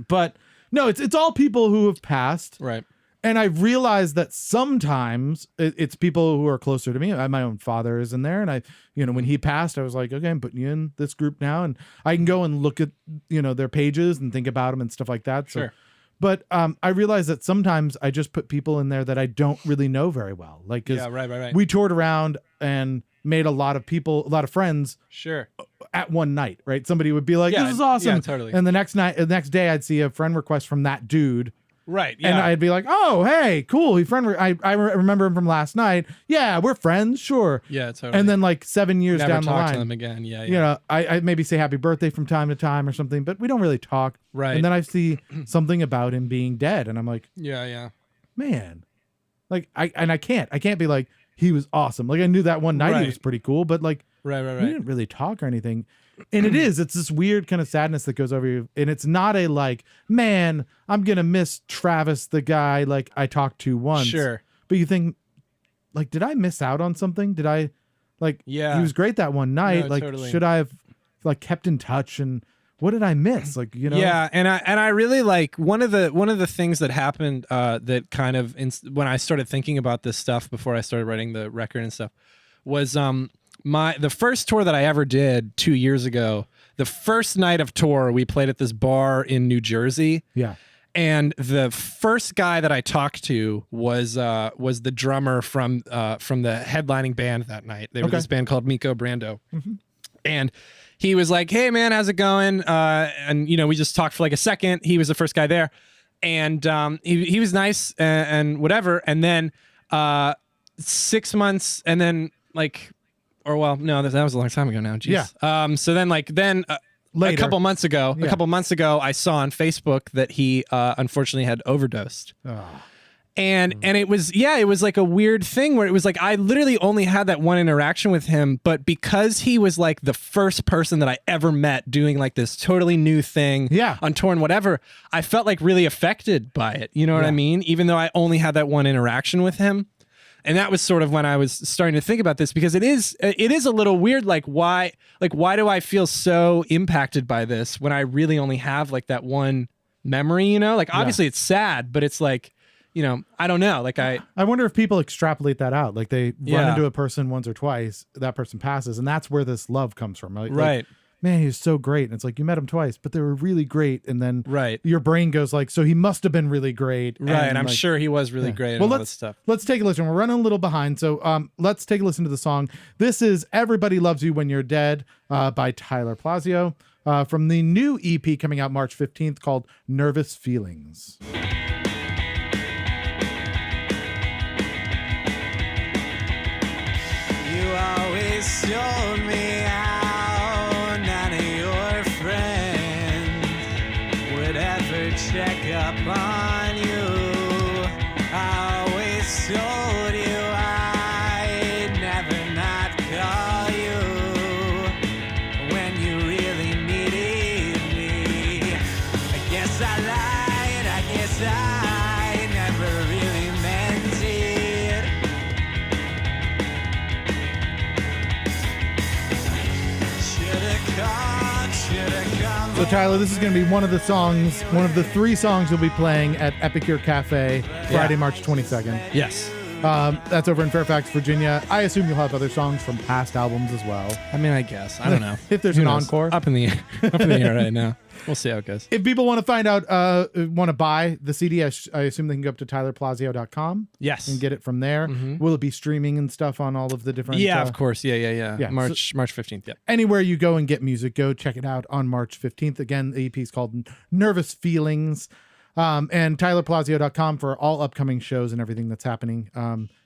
but no, it's all people who have passed, right? And I've realized that sometimes it's people who are closer to me. My own father is in there. And when he passed, I was like, okay, I'm putting you in this group now. And I can go and look at, their pages and think about them and stuff like that. Sure. So, but I realized that sometimes I just put people in there that I don't really know very well. Like, right. We toured around and made a lot of friends. Sure. At one night, right? Somebody would be like, this is awesome. Yeah, totally. And the next day I'd see a friend request from that dude. Right, yeah. And I'd be like, oh, hey, cool. I remember him from last night. Yeah, we're friends, sure. Yeah, totally. And then like 7 years Never down the line. talk to them again, yeah. I maybe say happy birthday from time to time or something, but we don't really talk. Right. And then I see something about him being dead, and I'm like, yeah. Man. Like, I can't be like, he was awesome. Like, I knew that one night he was pretty cool, but like, right. We didn't really talk or anything. And it's this weird kind of sadness that goes over you. And it's not a like, man, I'm going to miss Travis, the guy like I talked to once. Sure. But you think, like, did I miss out on something? Did I, like, he was great that one night. No, like, totally. should I have, like, kept in touch? And what did I miss? Like, Yeah, and I really like one of the things that happened that kind of when I started thinking about this stuff before I started writing the record and stuff was the first tour that I ever did 2 years ago. the first night of tour, we played at this bar in New Jersey. Yeah. And the first guy that I talked to was the drummer from the headlining band that night. They were this band called Miko Brando. And he was like, "Hey man, how's it going?" And we just talked for like a second. He was the first guy there. And he was nice and whatever. And then 6 months and then that was a long time ago now. Jeez. Yeah. So then Later. a couple months ago, I saw on Facebook that he unfortunately had overdosed. Oh. And it was like a weird thing where it was like I literally only had that one interaction with him, but because he was like the first person that I ever met doing like this totally new thing on tour and whatever, I felt like really affected by it. You know what I mean? Even though I only had that one interaction with him. And that was sort of when I was starting to think about this, because it is a little weird. Why do I feel so impacted by this when I really only have like that one memory, obviously it's sad, but it's like, I don't know. I wonder if people extrapolate that out. Like they run into a person once or twice, that person passes, and that's where this love comes from. Like, man, he was so great. And it's like, you met him twice, but they were really great. And then your brain goes like, so he must have been really great. Right. And I'm sure he was really great. Well, all this stuff. Let's take a listen. We're running a little behind. So let's take a listen to the song. This is Everybody Loves You When You're Dead by Tyler Plazio from the new EP coming out March 15th called Nervous Feelings. You always told me how none of your friends would ever check up on you. I always told you I'd never not call you when you really needed me. I guess I lied, I guess I never really meant it. So Tyler, this is going to be one of the 3 songs you'll be playing at Epicure Cafe Friday, March 22nd. Yes. That's over in Fairfax, Virginia. I assume you'll have other songs from past albums as well. I mean, I guess. I don't know. If there's Who an knows? encore. Up in the air right now. We'll see how it goes. If people want to find out, want to buy the CD, I assume they can go up to tylerplazio.com. Yes. And get it from there. Will it be streaming and stuff on all of the different... Yeah, of course. Yeah. March 15th. Yeah. Anywhere you go and get music, go check it out on March 15th. Again, the EP is called Nervous Feelings. And tylerplazio.com for all upcoming shows and everything that's happening.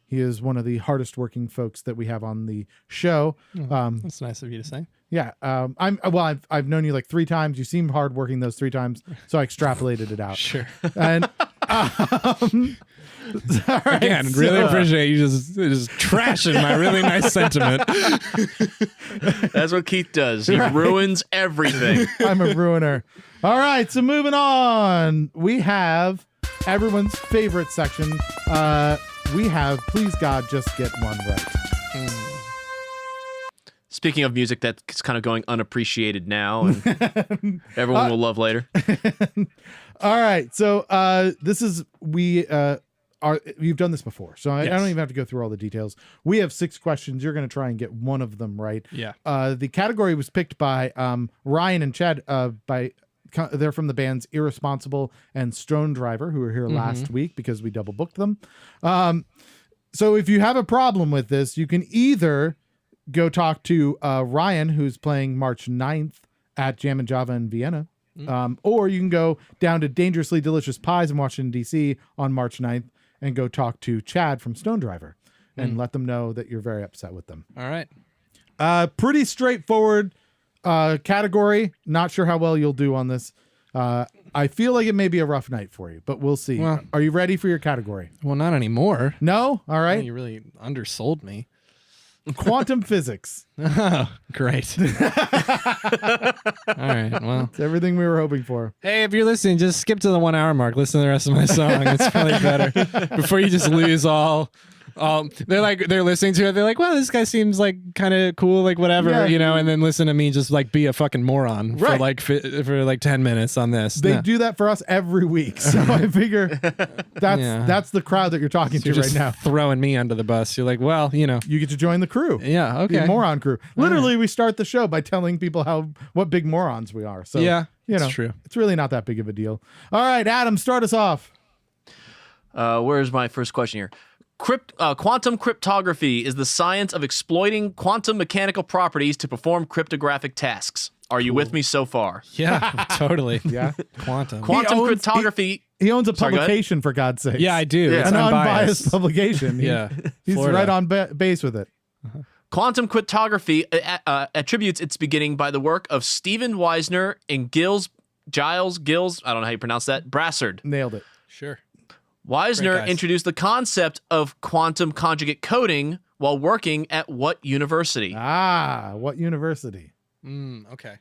He is one of the hardest working folks that we have on the show. That's nice of you to say. Yeah. I've known you like 3 times. You seem hardworking those 3 times. So I extrapolated it out. Sure. And all right, again, really appreciate you just trashing my really nice sentiment. That's what Keith does. He ruins everything. I'm a ruiner. All right. So moving on, we have everyone's favorite section. We have Please God Just Get One Right. Speaking of music that's kind of going unappreciated now and everyone will love later. All right. So this is you've done this before, so I don't even have to go through all the details. We have 6 questions. You're going to try and get one of them right. Yeah. The category was picked by Ryan and Chad. They're from the bands Irresponsible and Stone Driver, who were here last week because we double booked them. So if you have a problem with this, you can either go talk to Ryan, who's playing March 9th at Jam and Java in Vienna. Or you can go down to Dangerously Delicious Pies in Washington, D.C. on March 9th and go talk to Chad from Stone Driver and let them know that you're very upset with them. All right. Pretty straightforward category. Not sure how well you'll do on this. I feel like it may be a rough night for you, but we'll see. Well, are you ready for your category? Well, not anymore. No? All right. You really undersold me. Quantum physics. Oh, great. All right. Well, it's everything we were hoping for. Hey, if you're listening, just skip to the 1 hour mark. Listen to the rest of my song. It's probably better before you just lose all They're listening to it. They're like, well, this guy seems like kind of cool, like whatever, Yeah. and then listen to me just like be a fucking moron for Right. for like 10 minutes on this. They No. do that for us every week. So I figure that's the crowd that you're talking You're to just right now. throwing me under the bus. You're like, well, You get to join the crew. yeah, okay. The moron crew. Literally, we start the show by telling people what big morons we are. So Yeah, you know, it's true. It's really not that big of a deal. All right, Adam, start us off. Where's my first question here? Quantum cryptography is the science of exploiting quantum mechanical properties to perform cryptographic tasks. Are you with me so far? Yeah, totally. Yeah. Quantum. Quantum owns- cryptography. He owns a Sorry, go ahead. publication, for God's sake. Yeah, I do. Yeah. It's An unbiased unbiased. publication. Yeah. He's Florida. right on base with it. Quantum cryptography attributes its beginning by the work of Stephen Weisner and Giles, I don't know how you pronounce that, Brassard. Nailed it. Sure. Great Weisner guys. introduced the concept of quantum conjugate coding while working at what university? Ah, what university? Okay.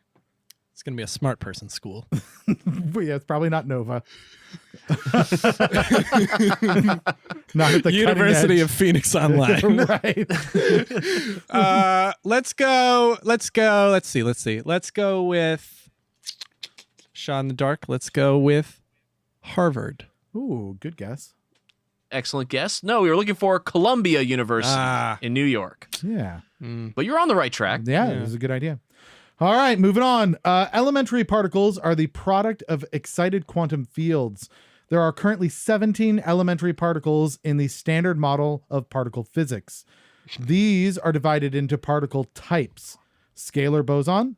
It's gonna be a smart person school. Yeah, it's probably not Nova. Not at the University cutting of Phoenix Online. edge. Right. Let's go. Let's see. Let's go with Shot in the dark. Let's go with Harvard. Ooh, good guess. Excellent guess. No, we were looking for Columbia University in New York. Yeah. But you're on the right track. Yeah, it was a good idea. All right, moving on. Elementary particles are the product of excited quantum fields. There are currently 17 elementary particles in the standard model of particle physics. These are divided into particle types: scalar boson,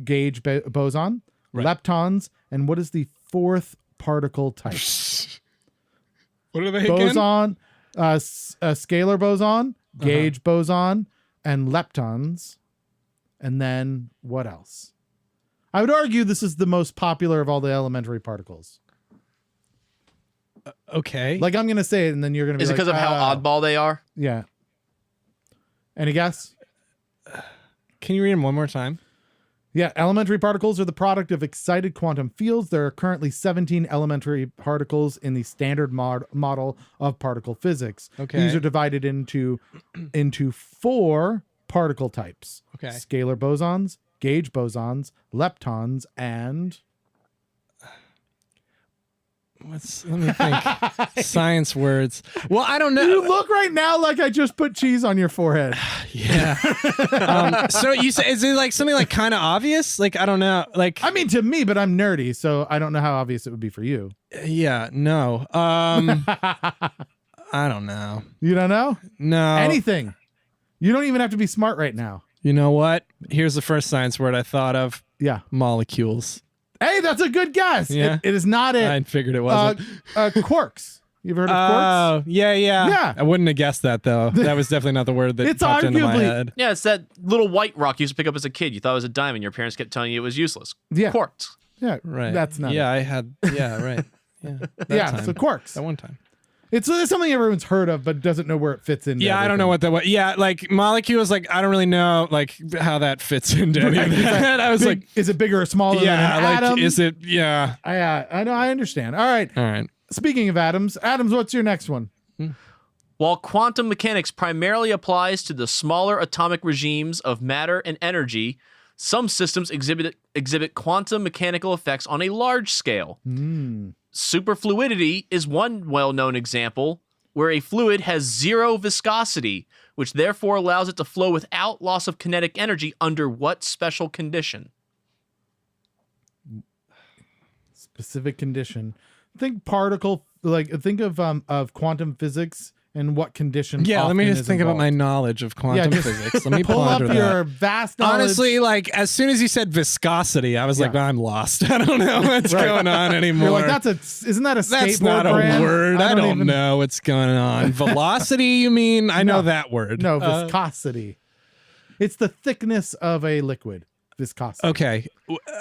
gauge boson, leptons, and what is the fourth particle type? What are they again? Boson, scalar boson, gauge boson, and leptons. And then what else? I would argue this is the most popular of all the elementary particles. Okay. Like, I'm going to say it, and then you're going to be Is it like, because of how oddball they are? Yeah. Any guess? Can you read them one more time? Yeah, elementary particles are the product of excited quantum fields. There are currently 17 elementary particles in the standard model of particle physics. Okay. These are divided into four particle types. Okay. Scalar bosons, gauge bosons, leptons, and Let me think. Science words. Well, I don't know. you look right now like I just put cheese on your forehead. Yeah. So you say, is it like something like kind of obvious? Like, I don't know. Like, I mean, to me, but I'm nerdy, so I don't know how obvious it would be for you. yeah, no. I don't know. You don't know? No. Anything. You don't even have to be smart right now. You know what? Here's the first science word I thought of. Yeah. Molecules. Hey, that's a good guess. Yeah. It is not it. I figured it wasn't. Quarks. You've heard of quarks? Oh, yeah. Yeah. I wouldn't have guessed that, though. That was definitely not the word that It's popped into my arguably- head. Yeah, it's that little white rock you used to pick up as a kid. You thought it was a diamond. Your parents kept telling you it was useless. Yeah. Quarks. Yeah. Right. That's not Yeah, it. I had. Yeah, right. Yeah. That Yeah, time. so quarks. That one time. It's something everyone's heard of, but doesn't know where it fits in. Yeah, I don't know what that was. Yeah, like molecules, like I don't really know like how that fits into any of that. I was like, is it bigger or smaller yeah, than an like atom? is it? Yeah. I know, I understand. All right. All right. Speaking of atoms, what's your next one? While quantum mechanics primarily applies to the smaller atomic regimes of matter and energy, some systems exhibit quantum mechanical effects on a large scale. Superfluidity is one well-known example where a fluid has zero viscosity, which therefore allows it to flow without loss of kinetic energy under what special condition? Specific condition. Think particle, think of quantum physics and what condition. Yeah, let me often just is think about my involved. knowledge of quantum just physics. Let me Pull up ponder your that. vast knowledge. Honestly, like as soon as you said viscosity, I was like, Yeah. I'm lost. I don't know what's going on anymore. You're like, isn't that a skateboard That's not a brand? word. I don't even know what's going on. Velocity, you mean? I know that word. No, viscosity. It's the thickness of a liquid. Viscosity. Okay.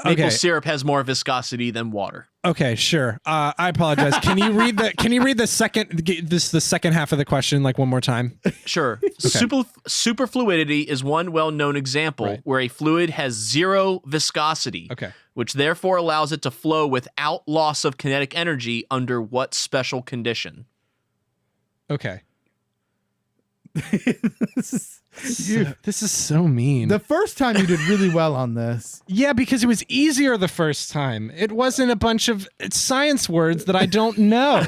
Maple syrup has more viscosity than water. Okay, sure. I apologize. Can you read the second half of the question like one more time? Sure. Superfluidity is one well-known example Right. where a fluid has zero viscosity, Okay. which therefore allows it to flow without loss of kinetic energy under what special condition? Okay. This is so mean. The first time you did really well on this. Yeah, because it was easier the first time. It wasn't a bunch of science words that I don't know.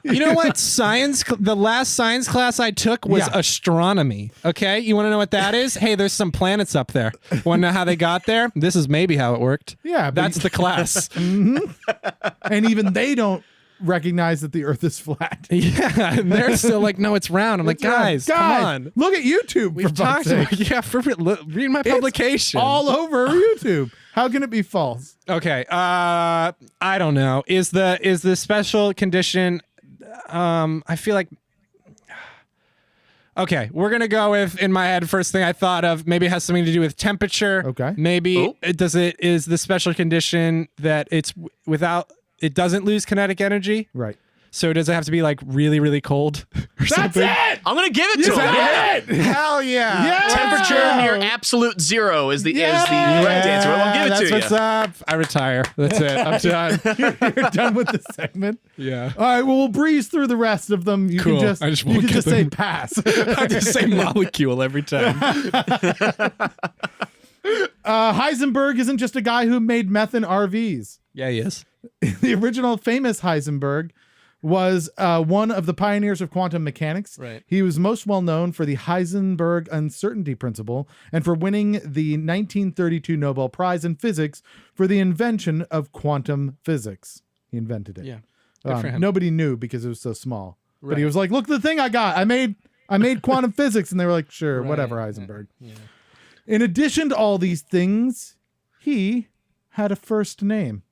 You know what? The last science class I took was astronomy. Okay? You want to know what that is? Hey, there's some planets up there. Want to know how they got there? This is maybe how it worked. Yeah. That's the class. And even they don't recognize that the Earth is flat. Yeah, and they're still like, no, it's round. I'm like, guys, come on. Look at YouTube. We've talked about, read my publication. All over YouTube. How can it be false? Okay, I don't know. Is the special condition? I feel like. Okay, we're gonna go with, in my head, first thing I thought of, maybe it has something to do with temperature. Okay. Maybe is the special condition that it's without. It doesn't lose kinetic energy. Right. So does it have to be like really, really cold? That's it. I'm gonna give it to him. Hell yeah. Yeah. Temperature near absolute zero is the correct answer. I'll give it That's to you. what's up. I retire. That's it. I'm done. You're done with the segment. Yeah. All right. Well, we'll breeze through the rest of them. You Cool. can just, I just you won't can get just say them. pass. I just say molecule every time. Heisenberg isn't just a guy who made meth in RVs. Yeah, he is. The original famous Heisenberg was one of the pioneers of quantum mechanics. Right. He was most well known for the Heisenberg uncertainty principle and for winning the 1932 Nobel Prize in Physics for the invention of quantum physics. He invented it. Yeah. Good for him. Nobody knew because it was so small. But Right. he was like, "Look, the thing I got. I made quantum physics," and they were like, "Sure, Right. whatever, Heisenberg." Yeah. In addition to all these things, he had a first name.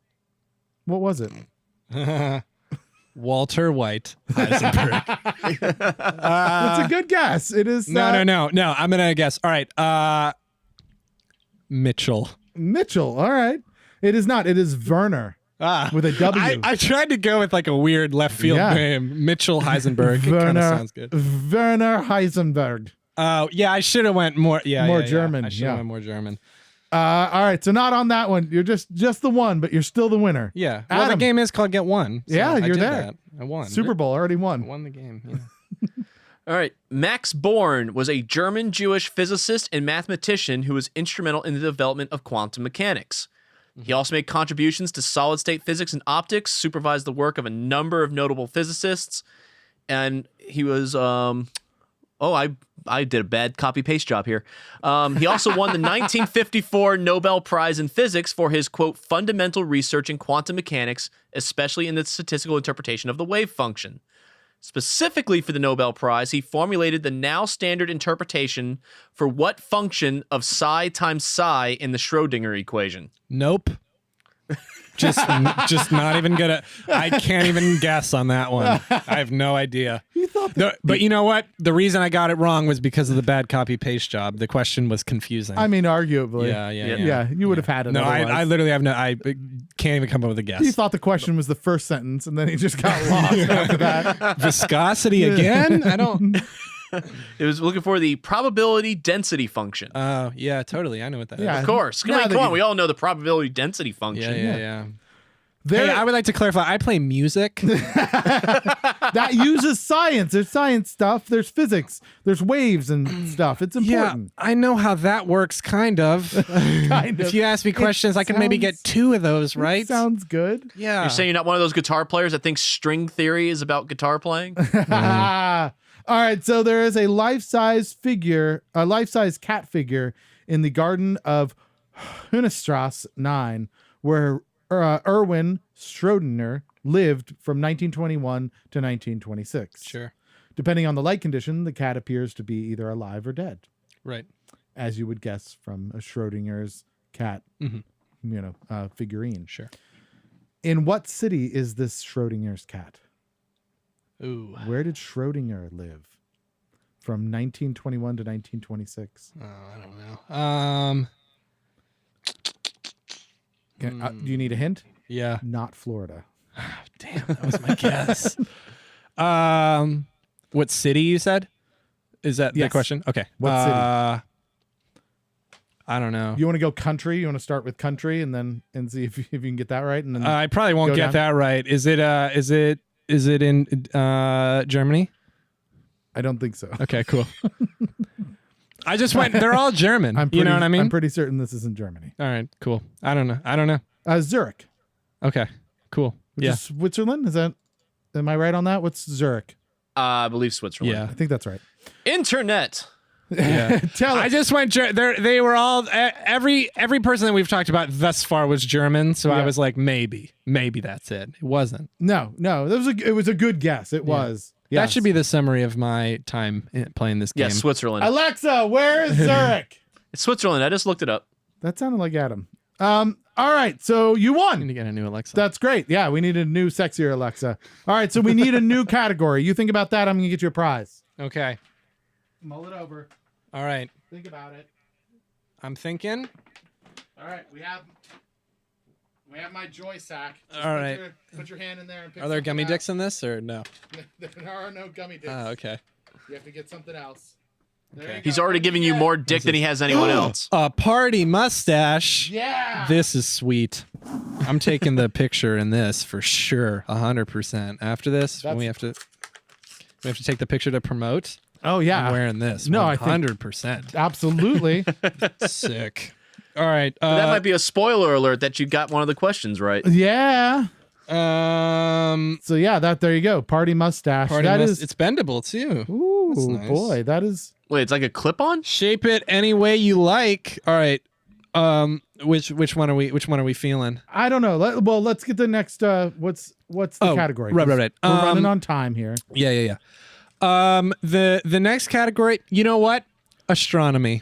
What was it? Walter White Heisenberg. That's a good guess. It is No. I'm gonna guess. All right. Mitchell. Mitchell. All right. It is not. It is Werner with a W. I tried to go with like a weird left field name. Mitchell Heisenberg. It kind of sounds good. Werner Heisenberg. Oh, yeah, I should have went more. Yeah, More yeah, German, I should yeah. have went more German. All right. So not on that one. You're just the one, but you're still the winner. Yeah. Well, the Adam. game is called Get One. So Yeah, I you're did there. that. I won. Super Bowl already I won. won the game. Yeah. All right. Max Born was a German Jewish physicist and mathematician who was instrumental in the development of quantum mechanics. He also made contributions to solid state physics and optics, supervised the work of a number of notable physicists, and he was I did a bad copy paste job here. He also won the 1954 Nobel Prize in Physics for his, quote, fundamental research in quantum mechanics, especially in the statistical interpretation of the wave function. Specifically for the Nobel Prize, he formulated the now standard interpretation for what function of psi times psi in the Schrödinger equation. Nope. Just not even gonna. I can't even guess on that one. I have no idea. But you know what? The reason I got it wrong was because of the bad copy paste job. The question was confusing. I mean, arguably. Yeah. You would have had it. No, otherwise. I literally have no. I can't even come up with a guess. He thought the question was the first sentence, and then he just got lost after that. Viscosity again? I don't. It was looking for the probability density function. Oh, yeah, totally. I know what that is. Yeah. Of course. Come on. We all know the probability density function. Yeah. There, Hey, I would like to clarify. I play music. that uses science. There's science stuff. There's physics. There's waves and stuff. It's important. I know how that works, kind of. Kind of. If you ask me questions, I can maybe get 2 of those, right? Sounds good. Yeah. You're saying you're not one of those guitar players that thinks string theory is about guitar playing? All right. So there is a life-size cat figure in the garden of Hunnestrasse 9, where Erwin Schrödinger lived from 1921 to 1926. Sure. Depending on the light condition, the cat appears to be either alive or dead, Right. as you would guess from a Schrödinger's cat, figurine. Sure. In what city is this Schrödinger's cat? Ooh. Where did Schrödinger live from 1921 to 1926? Oh, I don't know. Do you need a hint? Yeah. Not Florida. Damn, that was my guess. What city you said? Is that the Yes. question? Okay. What city? I don't know. You want to go country? You want to start with country and see if you can get that right? And then I probably won't go get down? that right. Is it in Germany? I don't think so. Okay, cool. I just went. They're all German. You know what I mean? I'm pretty certain this isn't Germany. All right, cool. I don't know. Zurich. Okay, cool. Which is Switzerland? Am I right on that? What's Zurich? I believe Switzerland. Yeah. I think that's right. Internet. Yeah. Tell I us. just went. They were all every person that we've talked about thus far was German, so I was like, maybe that's it. It wasn't. No. It was a good guess. It was. That Yes. should be the summary of my time playing this game. Yes, Switzerland. Alexa, where is Zurich? It's Switzerland. I just looked it up. That sounded like Adam. All right, so you I need won. to get a new Alexa. That's great. Yeah, we need a new, sexier Alexa. All right, so we need a new category. You think about that. I'm gonna get you a prize. Okay. Mull it over. All right. Think about it. I'm thinking. All right, we have my joy sack. Just All right. Put your hand in there and pick Are there something gummy out. dicks in this or no? There are no gummy dicks. Oh, okay. You have to get something else. There Okay. you He's go. already giving you more dick than he has anyone else. A party mustache. Yeah. This is sweet. I'm taking the picture in this for sure, 100%. After this, when we have to take the picture to promote. Oh yeah. I'm wearing this. No, I think- 100%. Absolutely. Sick. All right. That might be a spoiler alert that you got one of the questions right. Yeah. Um. So yeah, there you go. Party mustache. It's bendable too. Ooh, That's nice. boy, that is. Wait, it's like a clip-on? Shape it any way you like. All right. Which one are we feeling? I don't know. Let's get the next. What's the category? Right. We're running on time here. Yeah. The next category. You know what? Astronomy.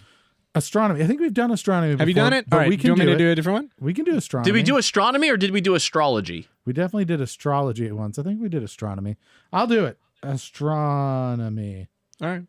Astronomy. I think we've done astronomy before. Have you done it? But All right. we Do can you want me to it. do a different one? We can do astronomy. Did we do astronomy or did we do astrology? We definitely did astrology at once. I think we did astronomy. I'll do it. Astronomy. All right.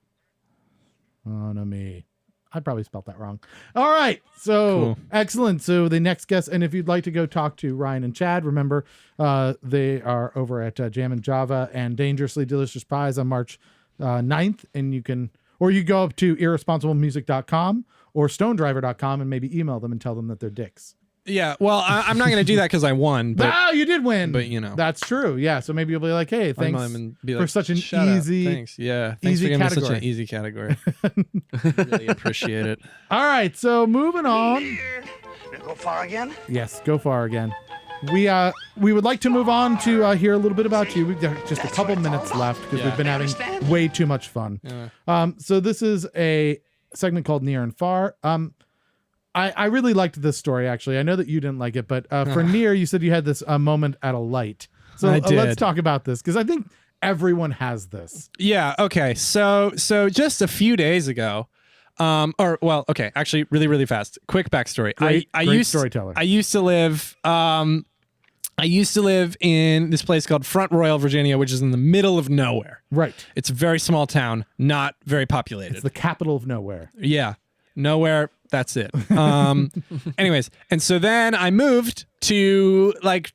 Astronomy. I probably spelled that wrong. All right. So Cool. excellent. So the next guest, and if you'd like to go talk to Ryan and Chad, remember they are over at Jam and Java and Dangerously Delicious Pies on March 9th. And you go up to irresponsiblemusic.com or stonedriver.com and maybe email them and tell them that they're dicks. Yeah. Well, I'm not going to do that because I won. But You did win. but, you know. That's true. Yeah. So maybe you'll be like, hey, thanks for such an "Shut up. easy. Thanks. Yeah. Thanks easy for giving me such category." an easy category. Really appreciate it. All right. So moving on. Go far again? Yes, go far again. We would like to move on to hear a little bit about you. We've got just a couple minutes left because we've been having way too much fun. Yeah. So this is a segment called Near and Far. I really liked this story, actually. I know that you didn't like it, but for Near, you said you had this moment at a light. So I let's did. talk about this because I think everyone has this. Yeah. Okay. So just a few days ago, actually, really, really fast. Quick backstory. Great I used storyteller. I used to live. I used to live in this place called Front Royal, Virginia, which is in the middle of nowhere. Right. It's a very small town, not very populated. It's the capital of nowhere. Yeah. Nowhere. That's it. Anyways, and so then I moved to like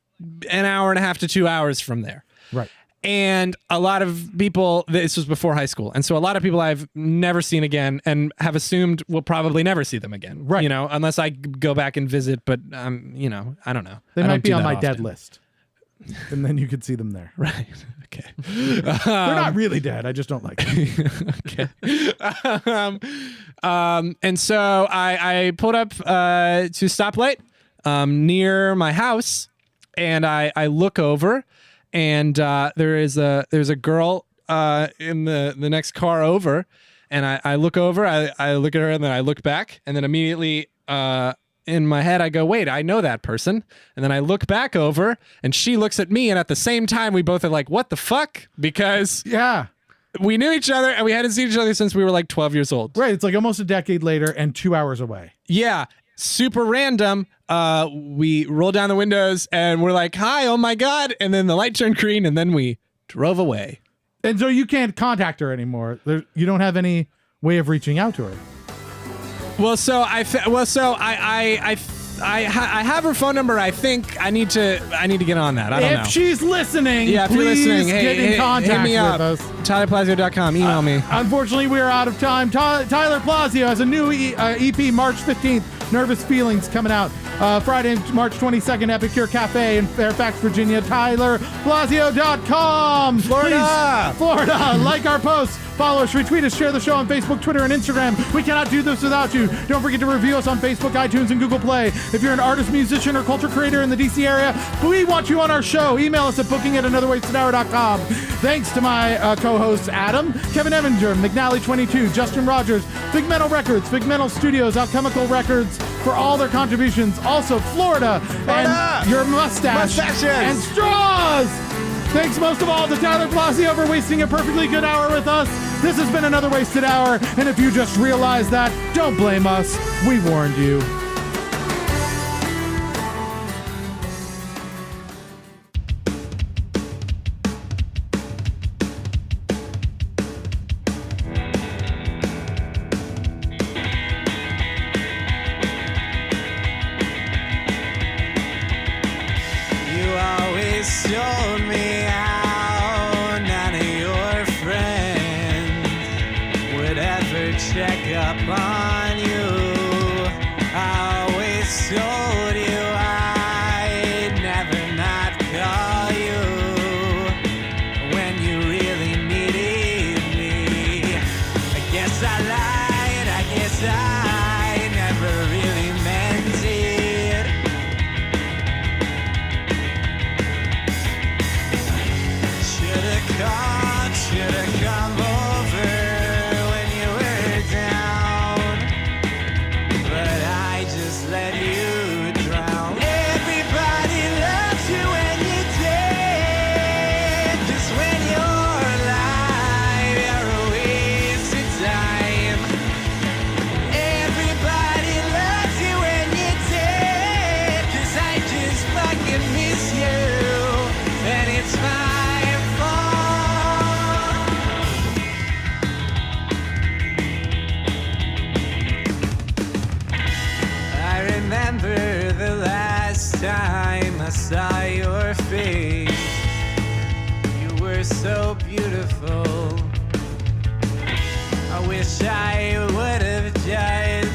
an hour and a half to 2 hours from there. Right. And a lot of people, this was before high school. And so a lot of people I've never seen again and have assumed we'll probably never see them again. Right. You know, unless I go back and visit, but you know, I don't know. They I might don't be do on that my dead often. list. And then you could see them there. Right. Okay. They're not really dead. I just don't like them. Okay. And so I pulled up to a stoplight near my house, and I look over, and there's a girl in the next car over, and I look over, I look at her, and then I look back, and then immediately in my head I go, wait, I know that person, and then I look back over, and she looks at me, and at the same time we both are like, what the fuck? Because Yeah. we knew each other and we hadn't seen each other since we were like 12 years old. Right. It's like almost a decade later and 2 hours away. Yeah. Super random. We rolled down the windows and we're like, hi, oh my God. And then the light turned green and then we drove away. And so you can't contact her anymore. You don't have any way of reaching out to her. Well, so I have her phone number. I think I need to get on that. I don't know. If she's listening, Yeah, if you're please listening, hey, get in contact hit me with up. us. TylerPlazio.com. Email me. Unfortunately, we're out of time. Tyler Plazio has a new EP March 15th, Nervous Feelings, coming out Friday, March 22nd, Epicure Cafe in Fairfax, Virginia. TylerPlazio.com. Florida. Please, Florida. Like our posts. Follow us, retweet us, share the show on Facebook, Twitter, and Instagram. We cannot do this without you. Don't forget to review us on Facebook, iTunes, and Google Play. If you're an artist, musician, or culture creator in the DC area, we want you on our show. Email us at booking@anotherwastedhour.com. Thanks to my co-hosts Adam, Kevin Evinger, McNally22, Justin Rogers, Big Metal Records, Big Metal Studios, Alchemical Records for all their contributions. Also Florida and your mustaches and straws. Thanks most of all to Tyler Plazio for wasting a perfectly good hour with us. This has been another wasted hour, and if you just realized that, don't blame us. We warned you. You always showed me how none of your friends would ever check up on you. I always told you I'd never not call you when you really needed me. I guess I lied, I guess I never really meant it. Should've come over when you were down, but I just let you drown. Everybody loves you when you're dead, just when you're alive, you're a waste of time. Everybody loves you when you're dead, 'cause I just fucking miss you, and it's my fault. I remember the last time I saw your face. You were so beautiful. I wish I would have just